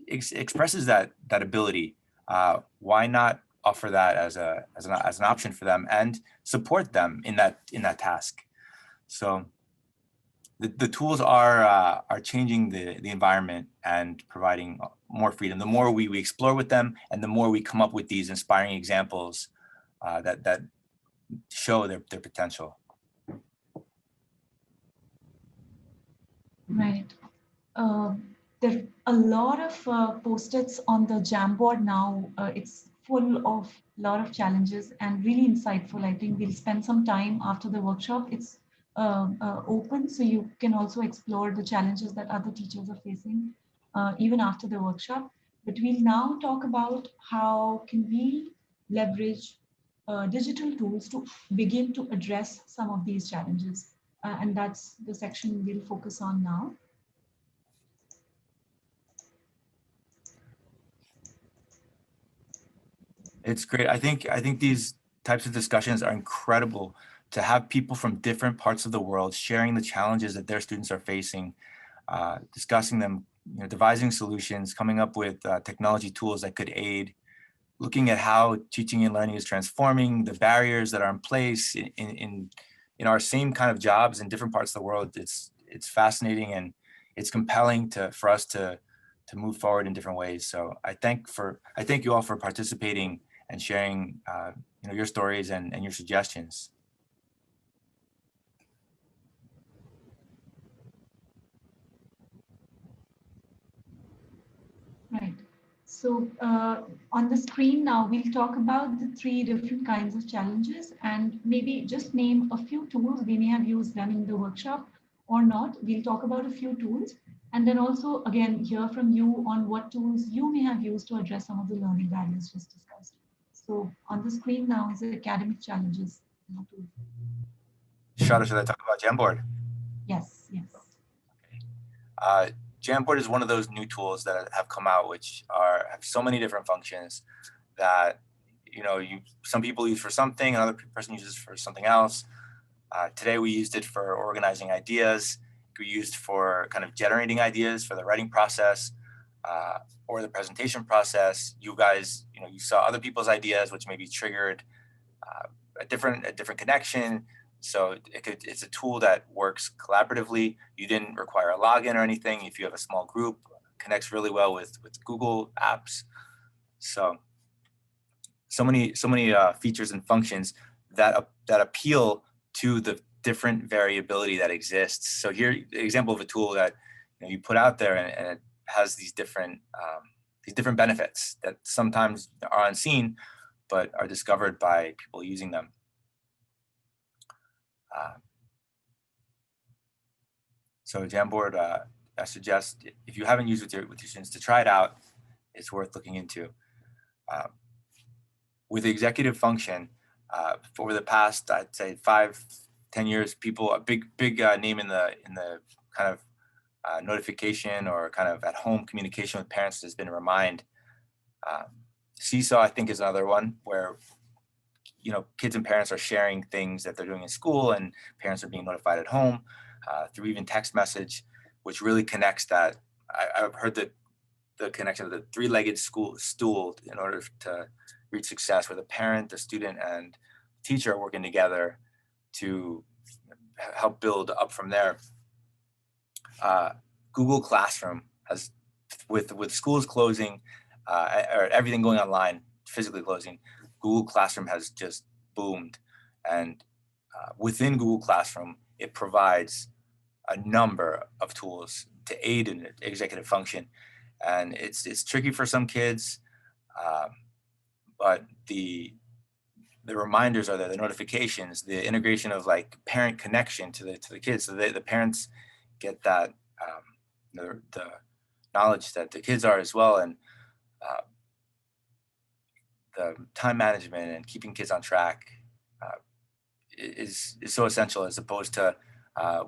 expresses that ability, why not offer that as an option for them and support them in that task? So the tools are changing the environment and providing more freedom. The more we explore with them, and the more we come up with these inspiring examples that show their potential. Right. There are a lot of post-its on the Jamboard now. It's full of a lot of challenges and really insightful. I think we'll spend some time after the workshop. It's open, so you can also explore the challenges that other teachers are facing even after the workshop. But we'll now talk about how can we leverage digital tools to begin to address some of these challenges. And that's the section we'll focus on now. It's great. I think these types of discussions are incredible, to have people from different parts of the world sharing the challenges that their students are facing, discussing them, devising solutions, coming up with technology tools that could aid, looking at how teaching and learning is transforming, the barriers that are in place in our same kind of jobs in different parts of the world. It's fascinating, and it's compelling for us to move forward in different ways. So I thank you all for participating and sharing your stories and your suggestions. Right. So on the screen now, we'll talk about the 3 different kinds of challenges, and maybe just name a few tools we may have used them in the workshop or not. We'll talk about a few tools, and then also, again, hear from you on what tools you may have used to address some of the learning barriers just discussed. So on the screen now is the academic challenges. Shada, should I talk about Jamboard? Yes, yes. Okay. Jamboard is one of those new tools that have come out, which have so many different functions that some people use for something, another person uses for something else. Today we used it for organizing ideas. We used for kind of generating ideas for the writing process or the presentation process. You guys, you saw other people's ideas, which maybe triggered a different connection. So it's a tool that works collaboratively. You didn't require a login or anything. If you have a small group, connects really well with Google Apps. So many features and functions that appeal to the different variability that exists. So here, the example of a tool that you put out there, and it has these different benefits that sometimes are unseen, but are discovered by people using them. So Jamboard, I suggest, if you haven't used it with your students, to try it out. It's worth looking into. With the executive function, over the past, I'd say 5-10 years, a big name in the kind of notification or kind of at home communication with parents has been Remind. Seesaw, I think, is another one where kids and parents are sharing things that they're doing in school, and parents are being notified at home through even text message, which really connects that. I've heard the connection of the 3-legged stool in order to reach success, where the parent, the student, and the teacher are working together to help build up from there. Google Classroom has, with schools closing or everything going online, physically closing, Google Classroom has just boomed. And within Google Classroom, it provides a number of tools to aid in executive function. And it's tricky for some kids, but the reminders are there, the notifications, the integration of like parent connection to the kids, so the parents get that the knowledge that the kids are as well, and the time management and keeping kids on track is so essential, as opposed to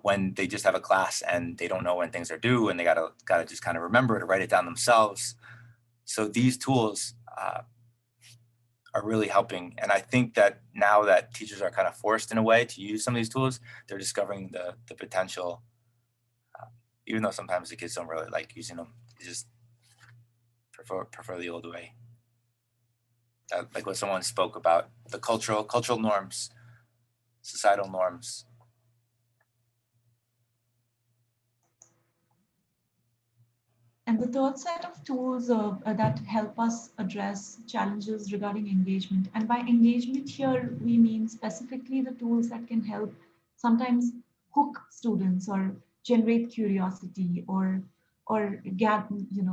when they just have a class and they don't know when things are due and they gotta just kind of remember to write it down themselves. So these tools are really helping. And I think that now that teachers are kind of forced in a way to use some of these tools, they're discovering the potential, even though sometimes the kids don't really like using them. They just prefer the old way. Like what someone spoke about, the cultural norms, societal norms. And the third set of tools that help us address challenges regarding engagement. And by engagement here, we mean specifically the tools that can help sometimes hook students or generate curiosity or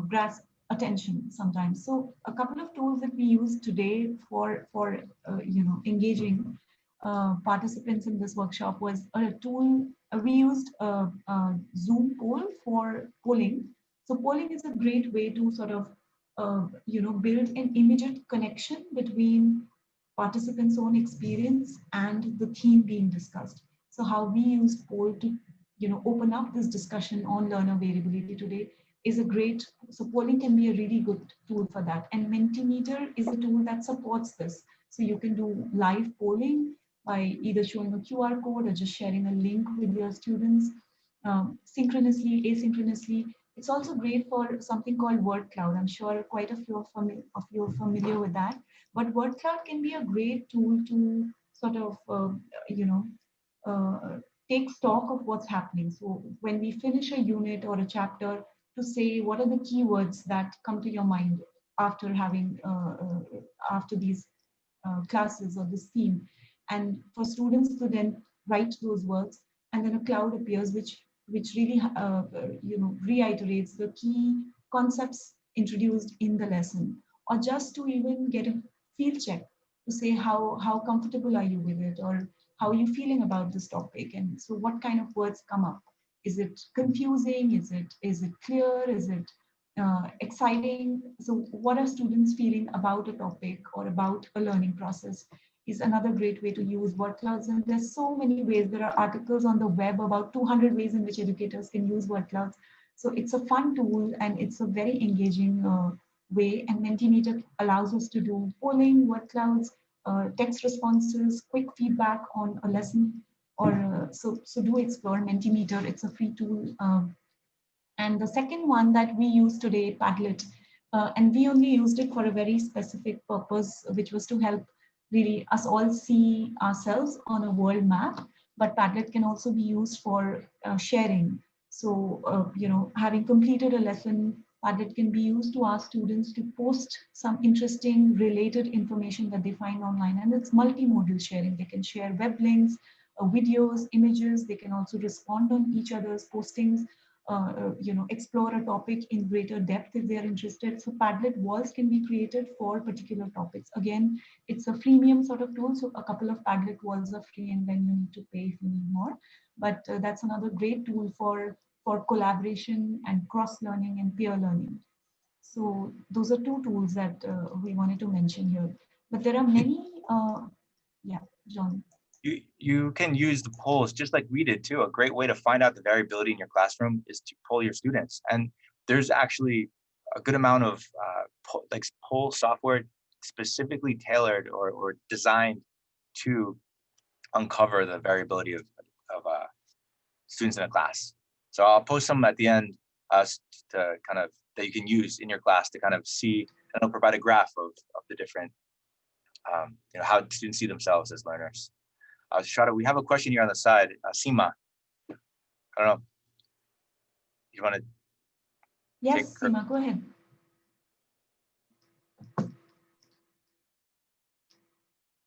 grasp attention sometimes. So a couple of tools that we use today for engaging participants in this workshop was a tool. We used a Zoom poll for polling. So polling is a great way to sort of, build an immediate connection between participants' own experience and the theme being discussed. So how we use poll to, open up this discussion on learner variability today is a great, so polling can be a really good tool for that. And Mentimeter is a tool that supports this. So you can do live polling by either showing a QR code or just sharing a link with your students, synchronously, asynchronously. It's also great for something called word cloud. I'm sure quite a few of you are familiar with that. But word cloud can be a great tool to sort of, take stock of what's happening. So when we finish a unit or a chapter, to say what are the keywords that come to your mind after having after these classes or this theme, and for students to then write those words, and then a cloud appears which really reiterates the key concepts introduced in the lesson, or just to even get a field check to say how comfortable are you with it, or how are you feeling about this topic, and so what kind of words come up. Is it confusing? Is it clear? Is it exciting? So what are students feeling about a topic or about a learning process is another great way to use word clouds. And there's so many ways. There are articles on the web about 200 ways in which educators can use word clouds. So it's a fun tool and it's a very engaging way. And Mentimeter allows us to do polling, word clouds, text responses, quick feedback on a lesson. Or so do explore Mentimeter. It's a free tool. And the second one that we use today, Padlet, and we only used it for a very specific purpose, which was to help really us all see ourselves on a world map. But Padlet can also be used for sharing. So, having completed a lesson, Padlet can be used to ask students to post some interesting related information that they find online. And it's multimodal sharing. They can share web links, videos, images. They can also respond on each other's postings. Explore a topic in greater depth if they are interested. So Padlet walls can be created for particular topics. Again, it's a freemium sort of tool. So a couple of Padlet walls are free and then you need to pay if you need more. But that's another great tool for collaboration and cross-learning and peer learning. So those are two tools that we wanted to mention here. But there are many, yeah, John. You can use the polls just like we did too. A great way to find out the variability in your classroom is to poll your students. And there's actually a good amount of poll software specifically tailored or designed to uncover the variability of students in a class. So I'll post some at the end to kind of that you can use in your class to kind of see, and I'll provide a graph of the different, how students see themselves as learners. Shada, we have a question here on the side. Seema, I don't know. You want to? Yes, Seema, go ahead.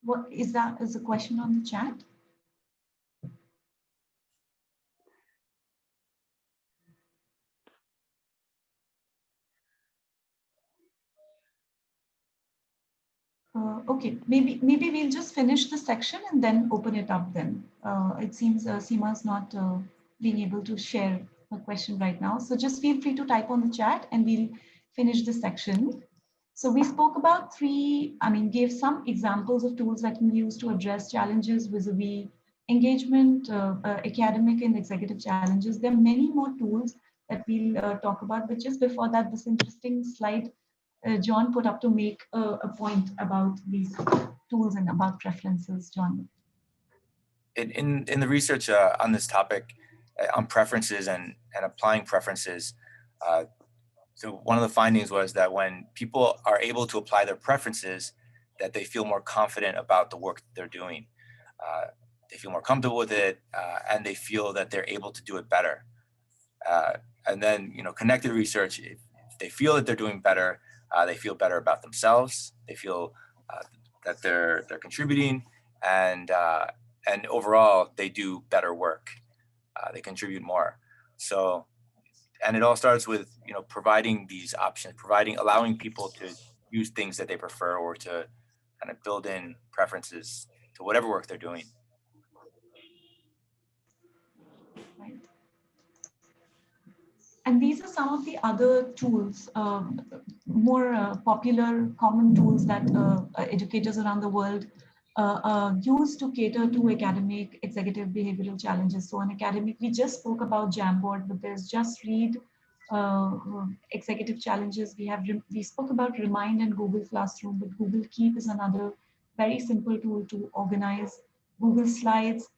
What is that? Is a question on the chat? Okay, maybe we'll just finish the section and then open it up then. It seems Seema's not being able to share her question right now. So just feel free to type on the chat and we'll finish the section. So we spoke about gave some examples of tools that can be used to address challenges vis-a-vis engagement, academic and executive challenges. There are many more tools that we'll talk about, but just before that, this interesting slide John put up to make a point about these tools and about preferences, John. In the research on this topic, on preferences and applying preferences, so one of the findings was that when people are able to apply their preferences, that they feel more confident about the work that they're doing. They feel more comfortable with it, and they feel that they're able to do it better. And then, connected research, if they feel that they're doing better, they feel better about themselves. They feel that they're contributing, and overall they do better work. They contribute more. So, and it all starts with providing these options, allowing people to use things that they prefer, or to kind of build in preferences to whatever work they're doing. Right. And these are some of the other tools, more popular, common tools that educators around the world use to cater to academic, executive, behavioral challenges. So on academic, we just spoke about Jamboard, but there's Just Read, executive challenges. We spoke about Remind and Google Classroom, but Google Keep is another very simple tool to organize. Google Slides.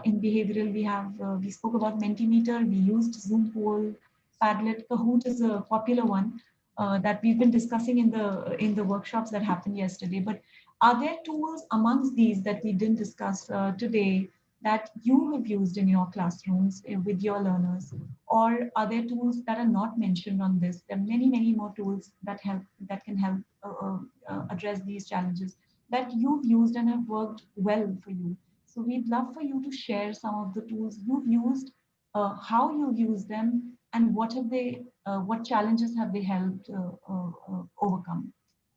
In behavioral, we spoke about Mentimeter. We used Zoom Poll. Padlet. Kahoot is a popular one that we've been discussing in the workshops that happened yesterday. But are there tools amongst these that we didn't discuss today that you have used in your classrooms with your learners? Or are there tools that are not mentioned on this? There are many, many more tools that can help address these challenges that you've used and have worked well for you. So we'd love for you to share some of the tools you've used, how you've used them, and what challenges have they helped overcome.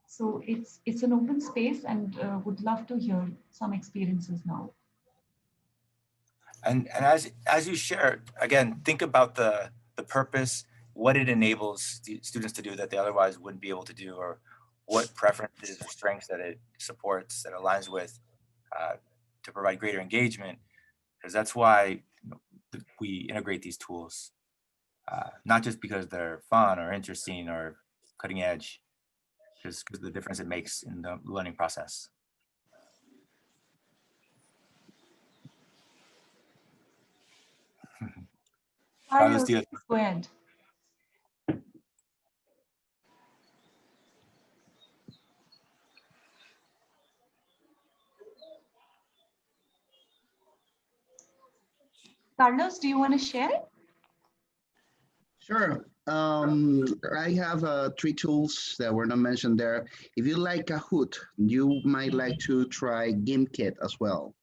So it's an open space, and would love to hear some experiences now. And as you share, again, think about the purpose, what it enables students to do that they otherwise wouldn't be able to do, or what preferences or strengths that it supports, that aligns with, to provide greater engagement. Because that's why we integrate these tools, not just because they're fun or interesting or cutting edge, just because of the difference it makes in the learning process. Carlos, please go ahead. Carlos, do you want to share? Sure. I have 3 tools that were not mentioned there. If you like Kahoot, you might like to try GIMP as well.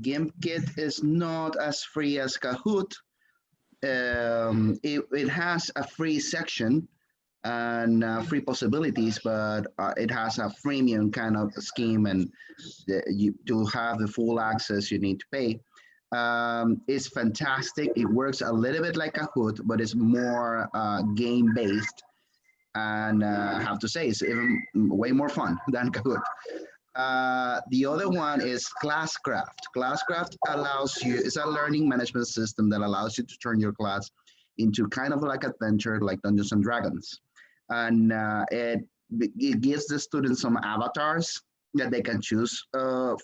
GIMP is not as free as Kahoot. It has a free section and free possibilities, but it has a freemium kind of scheme, and to have the full access, you need to pay. It's fantastic. It works a little bit like Kahoot, but it's more game-based. And I have to say, it's even way more fun than Kahoot. The other one is Classcraft. Classcraft allows you, it's a learning management system that allows you to turn your class into kind of like adventure, like Dungeons and Dragons. And it gives the students some avatars, that they can choose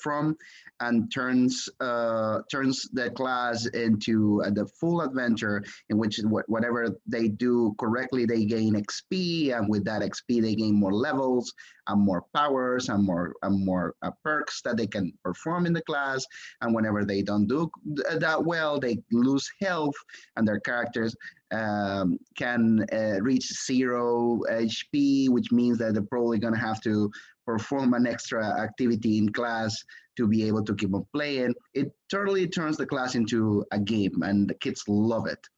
from, and turns the class into the full adventure in which whatever they do correctly, they gain XP, and with that XP they gain more levels and more powers and more perks that they can perform in the class. And whenever they don't do that well, they lose health, and their characters can reach 0 HP, which means that they're probably going to have to perform an extra activity in class to be able to keep on playing. It totally turns the class into a game, and the kids love it.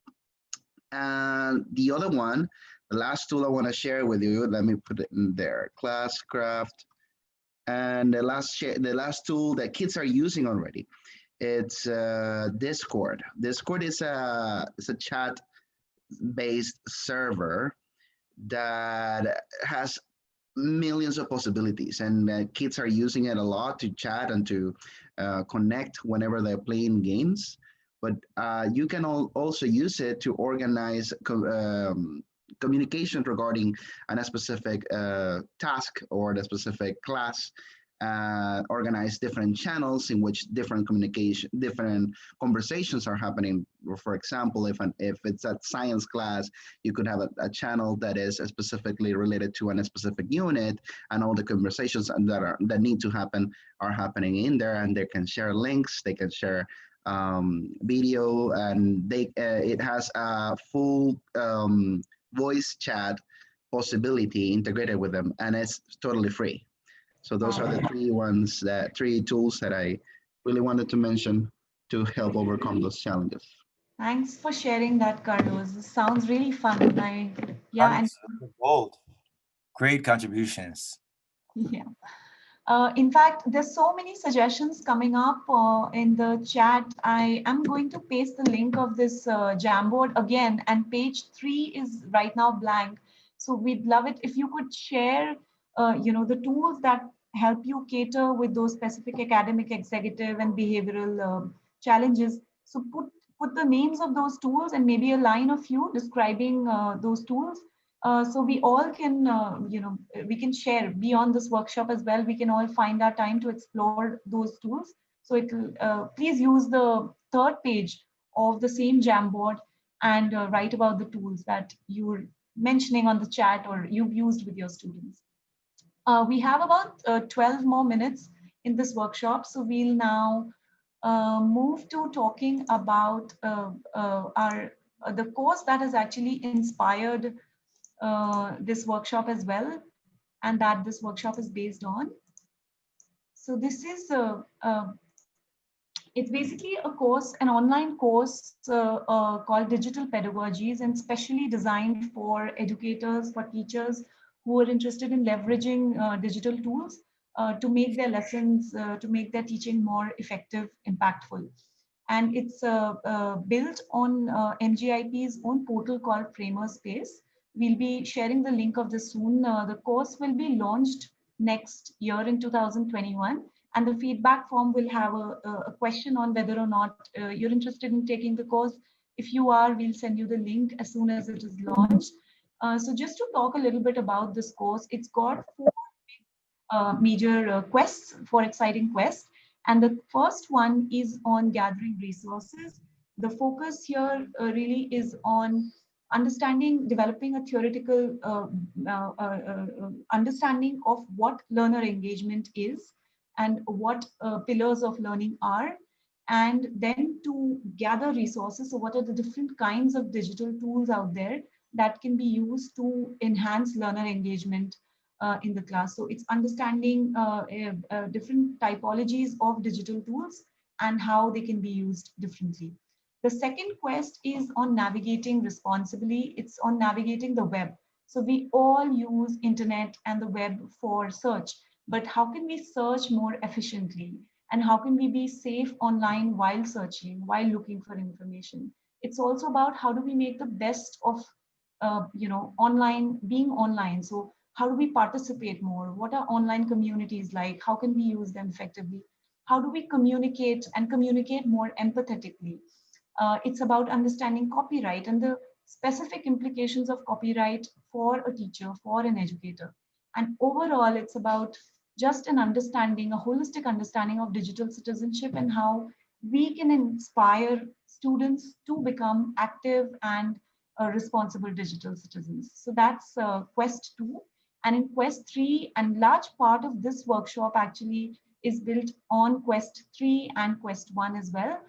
And the other one, the last tool I want to share with you, let me put it in there, Classcraft. And the last tool that kids are using already, it's Discord. Discord is a chat-based server that has millions of possibilities, and kids are using it a lot to chat and to connect whenever they're playing games. But you can also use it to organize communication regarding a specific task or the specific class. Organize different channels in which different conversations are happening. For example, if it's a science class, you could have a channel that is specifically related to a specific unit, and all the conversations that need to happen are happening in there, and they can share links, they can share video, and it has a full voice chat possibility integrated with them, and it's totally free. So those are the three tools that I really wanted to mention to help overcome those challenges. Thanks for sharing that, Carlos. This sounds really fun. Yeah, and bold. Great contributions. yeah. In fact, there's so many suggestions coming up in the chat. I am going to paste the link of this Jamboard again, and page 3 is right now blank. So we'd love it if you could share, the tools that help you cater with those specific academic, executive, and behavioral challenges. So put the names of those tools and maybe a line of you describing those tools. So we all can, we can share beyond this workshop as well. We can all find our time to explore those tools. So please use the 3rd page of the same Jamboard and write about the tools that you're mentioning on the chat or you've used with your students. We have about 12 more minutes in this workshop. So we'll now move to talking about the course that has actually inspired this workshop as well, and that this workshop is based on. So this is it's basically a course, an online course called Digital Pedagogies, and specially designed for educators, for teachers who are interested in leveraging digital tools to make their lessons, to make their teaching more effective, impactful. And it's built on MGIEP's own portal called Framerspace. We'll be sharing the link of this soon. The course will be launched next year in 2021. And the feedback form will have a question on whether or not you're interested in taking the course. If you are, we'll send you the link as soon as it is launched. So just to talk a little bit about this course, it's got 4 major quests, 4 exciting quests. And the first one is on gathering resources. The focus here really is on developing a theoretical understanding of what learner engagement is and what pillars of learning are, and then to gather resources. So what are the different kinds of digital tools out there that can be used to enhance learner engagement in the class? So it's understanding different typologies of digital tools and how they can be used differently. The second quest is on navigating responsibly. It's on navigating the web. So we all use internet and the web for search, but how can we search more efficiently? And how can we be safe online while searching, while looking for information? It's also about how do we make the best of being online. So how do we participate more? What are online communities like? How can we use them effectively? How do we communicate and communicate more empathetically? It's about understanding copyright and the specific implications of copyright for a teacher, for an educator. And overall, it's about just an understanding, a holistic understanding of digital citizenship and how we can inspire students to become active and responsible digital citizens. So that's Quest 2. And in Quest 3, and large part of this workshop actually is built on Quest 3 and Quest 1 as well,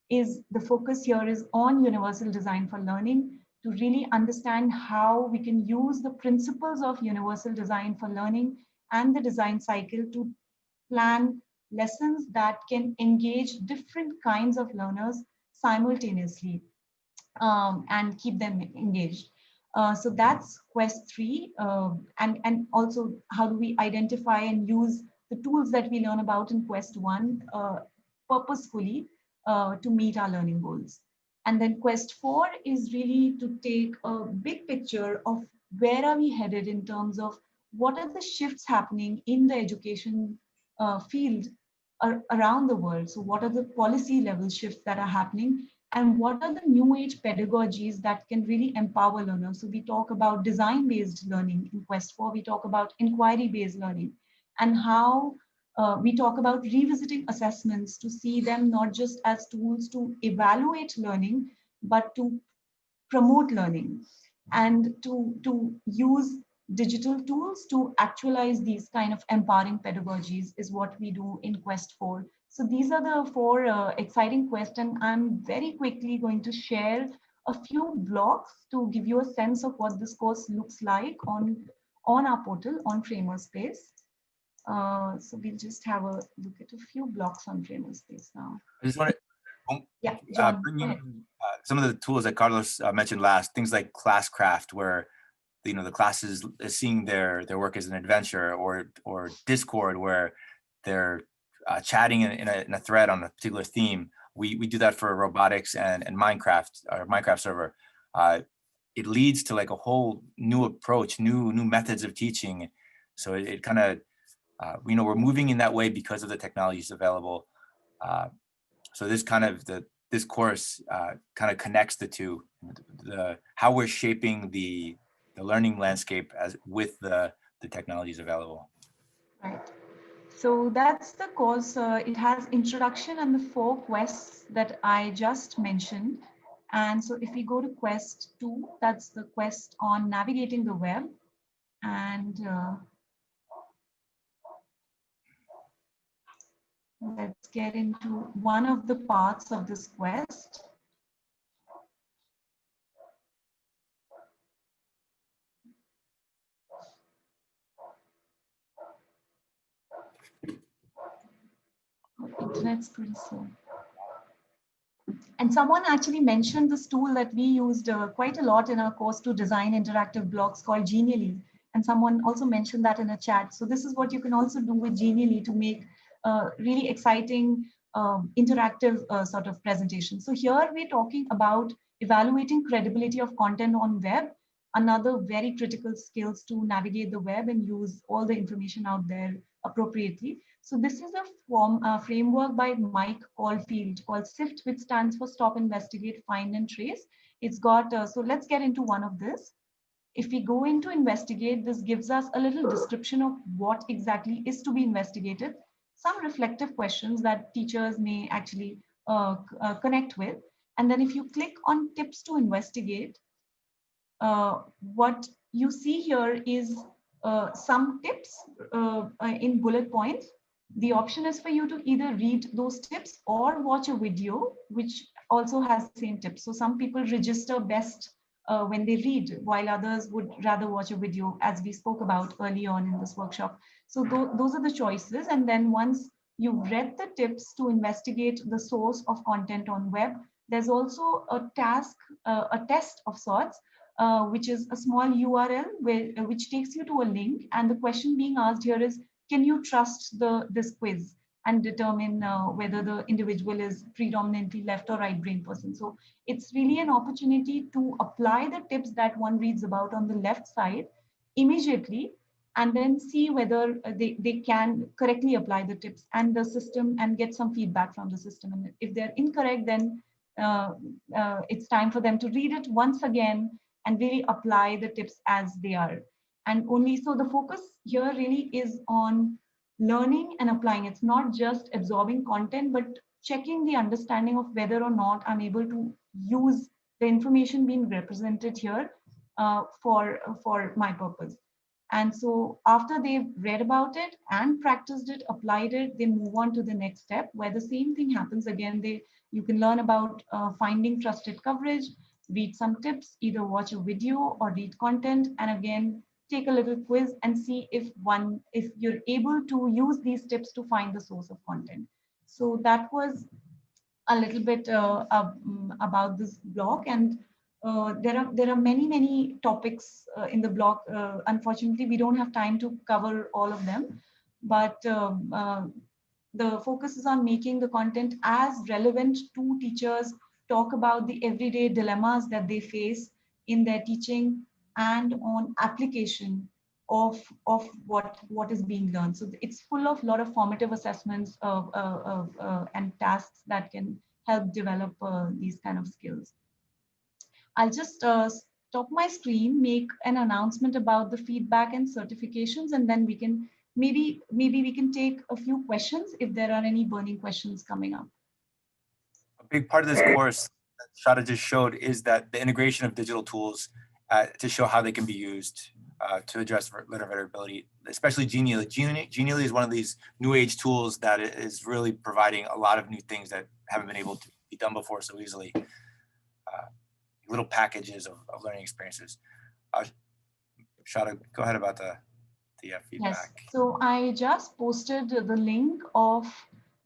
is the focus here is on universal design for learning, to really understand how we can use the principles of universal design for learning and the design cycle to plan lessons that can engage different kinds of learners simultaneously, and keep them engaged. So that's Quest 3. And also, how do we identify and use the tools that we learn about in Quest 1 purposefully to meet our learning goals. And then Quest 4 is really to take a big picture of where are we headed in terms of what are the shifts happening in the education field around the world. So what are the policy level shifts that are happening, and what are the new age pedagogies that can really empower learners? So we talk about design-based learning in Quest 4, we talk about inquiry-based learning, and how we talk about revisiting assessments to see them not just as tools to evaluate learning, but to promote learning, and to use digital tools to actualize these kind of empowering pedagogies is what we do in Quest 4. So these are the four exciting quests, and I'm very quickly going to share a few blocks to give you a sense of what this course looks like on our portal on Framerspace. So we'll just have a look at a few blocks on Framerspace now. I just want to Yeah, John, bring go in ahead. some of the tools that Carlos mentioned last, things like Classcraft, where the class is seeing their work as an adventure, or Discord, where they're chatting in a thread on a particular theme. We do that for robotics and Minecraft, our Minecraft server. It leads to like a whole new approach, new methods of teaching. So it kind of we're moving in that way because of the technologies available. So this course kind of connects the two, how we're shaping the learning landscape with the technologies available. Right. So that's the course. It has introduction and the 4 quests that I just mentioned. And so if we go to Quest 2, that's the quest on navigating the web. And let's get into one of the parts of this quest. Internet's pretty slow. And someone actually mentioned this tool that we used quite a lot in our course to design interactive blocks called Genially. And someone also mentioned that in a chat. So this is what you can also do with Genially to make really exciting interactive sort of presentation. So here we're talking about evaluating credibility of content on web, another very critical skills to navigate the web and use all the information out there appropriately. So this is a framework by Mike Caulfield called SIFT, which stands for Stop, Investigate, Find, and Trace. It's got, so let's get into one of this. If we go into investigate, this gives us a little description of what exactly is to be investigated, some reflective questions that teachers may actually connect with. And then if you click on tips to investigate, what you see here is some tips in bullet points. The option is for you to either read those tips or watch a video, which also has the same tips. So some people register best when they read, while others would rather watch a video, as we spoke about early on in this workshop. So those are the choices. And then once you've read the tips to investigate the source of content on web, there's also a task, a test of sorts, which is a small URL which takes you to a link. And the question being asked here is, can you trust this quiz and determine whether the individual is predominantly left or right brain person? So it's really an opportunity to apply the tips that one reads about on the left side immediately, and then see whether they can correctly apply the tips and the system and get some feedback from the system. And if they're incorrect, then it's time for them to read it once again and really apply the tips as they are. And only so the focus here really is on learning and applying. It's not just absorbing content, but checking the understanding of whether or not I'm able to use the information being represented here for my purpose. And so after they've read about it and practiced it, applied it, they move on to the next step where the same thing happens again. You can learn about finding trusted coverage, read some tips, either watch a video or read content, and again, take a little quiz and see if you're able to use these tips to find the source of content. So that was a little bit about this blog, and there are many topics in the blog. Unfortunately, we don't have time to cover all of them, but the focus is on making the content as relevant to teachers, talk about the everyday dilemmas that they face in their teaching, and on application of what is being learned. So it's full of a lot of formative assessments and tasks that can help develop these kind of skills. I'll just stop my screen, make an announcement about the feedback and certifications, and then we can maybe we can take a few questions if there are any burning questions coming up. A big part of this course that Shada just showed is that the integration of digital tools to show how they can be used to address learner variability, especially Genially. Genially is one of these new age tools that is really providing a lot of new things that haven't been able to be done before so easily. Little packages of learning experiences. Shada, go ahead about the feedback. Yes, so I just posted the link of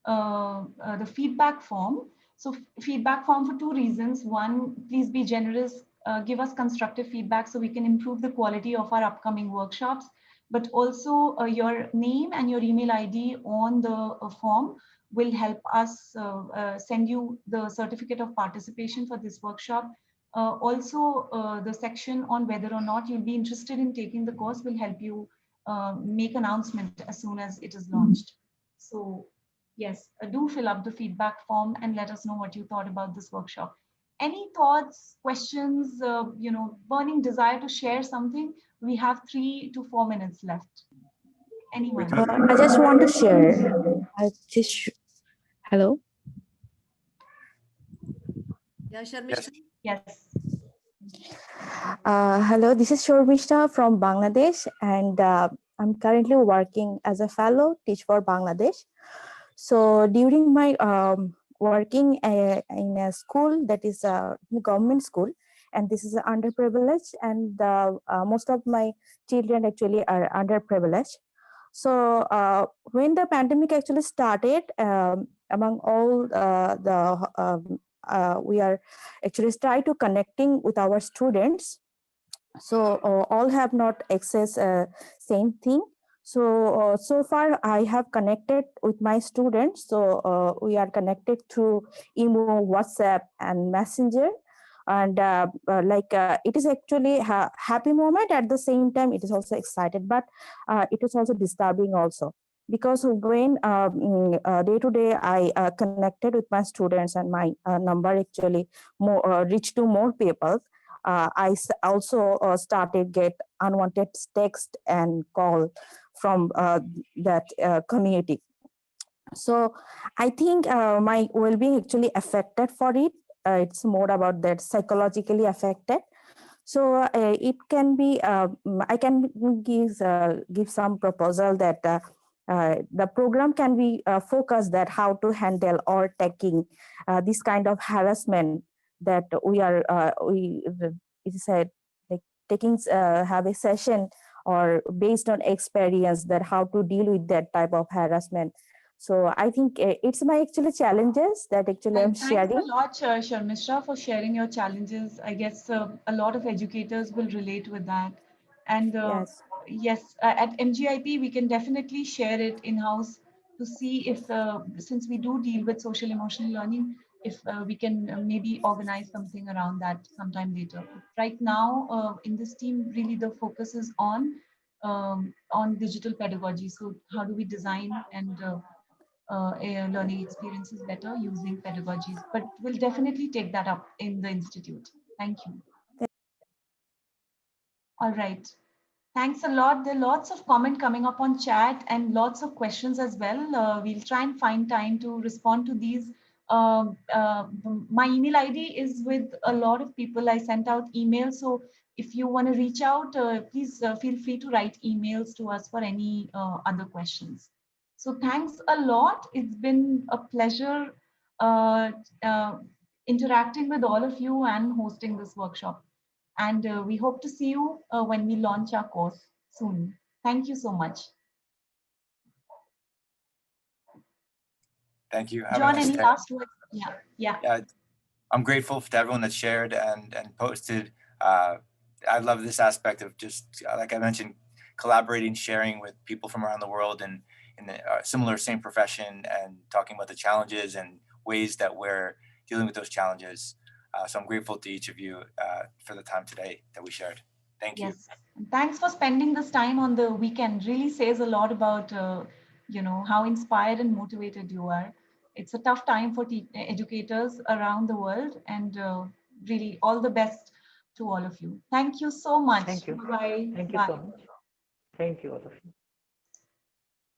the feedback form. So feedback form for two reasons. One, please be generous, give us constructive feedback so we can improve the quality of our upcoming workshops, but also your name and your email ID on the form will help us send you the certificate of participation for this workshop. Also, the section on whether or not you'll be interested in taking the course will help you make announcement as soon as it is launched. So yes, do fill up the feedback form and let us know what you thought about this workshop. Any thoughts, questions, burning desire to share something? We have 3 to 4 minutes left. Anyone? I just want to share. Hello. Yeah, Sharmishta. Yes. Hello, this is Shormishta from Bangladesh, and I'm currently working as a fellow Teach for Bangladesh. So during my working in a school that is a government school, and this is underprivileged, and most of my children actually are underprivileged. So when the pandemic actually started, among all we are actually try to connecting with our students. So all have not access same thing. So so far I have connected with my students. So we are connected through email, WhatsApp, and Messenger. And it is actually a happy moment. At the same time, it is also excited, but it is also disturbing also, because when day to day I connected with my students, and my number actually more reached to more people, I also started get unwanted text and call from that community. So I think my well-being actually affected for it. It's more about that psychologically affected. So it can be, I can give some proposal that the program can be focused that how to handle or tackling this kind of harassment that it said, like taking have a session or based on experience that how to deal with that type of harassment. So I think it's my actually challenges that actually I'm Thanks sharing. a lot, Sharmishra, for sharing your challenges. I guess a lot of educators will relate with that. And Yes. yes, at MGIP, we can definitely share it in-house to see if, since we do deal with social emotional learning, if we can maybe organize something around that sometime later. But right now, in this team, really the focus is on digital pedagogy. So how do we design and learning experiences better using pedagogies? But we'll definitely take that up in the institute. Thank you. All right. Thanks a lot. There are lots of comment coming up on chat and lots of questions as well. We'll try and find time to respond to these. My email ID is with a lot of people. I sent out emails. So if you want to reach out, please feel free to write emails to us for any other questions. So thanks a lot. It's been a pleasure uh, uh, interacting with all of you and hosting this workshop. And we hope to see you when we launch our course soon. Thank you so much. Thank you. Have a John, nice any day. last words? Yeah. I'm grateful to everyone that shared and posted. I love this aspect of just, like I mentioned, collaborating, sharing with people from around the world and in the similar same profession, and talking about the challenges and ways that we're dealing with those challenges. So I'm grateful to each of you for the time today that we shared. Thank you. Yes. And thanks for spending this time on the weekend. Really says a lot about how inspired and motivated you are. It's a tough time for educators around the world, and really all the best to all of you. Thank you so much. Thank you. Bye. Thank you so much. Thank you, all of you.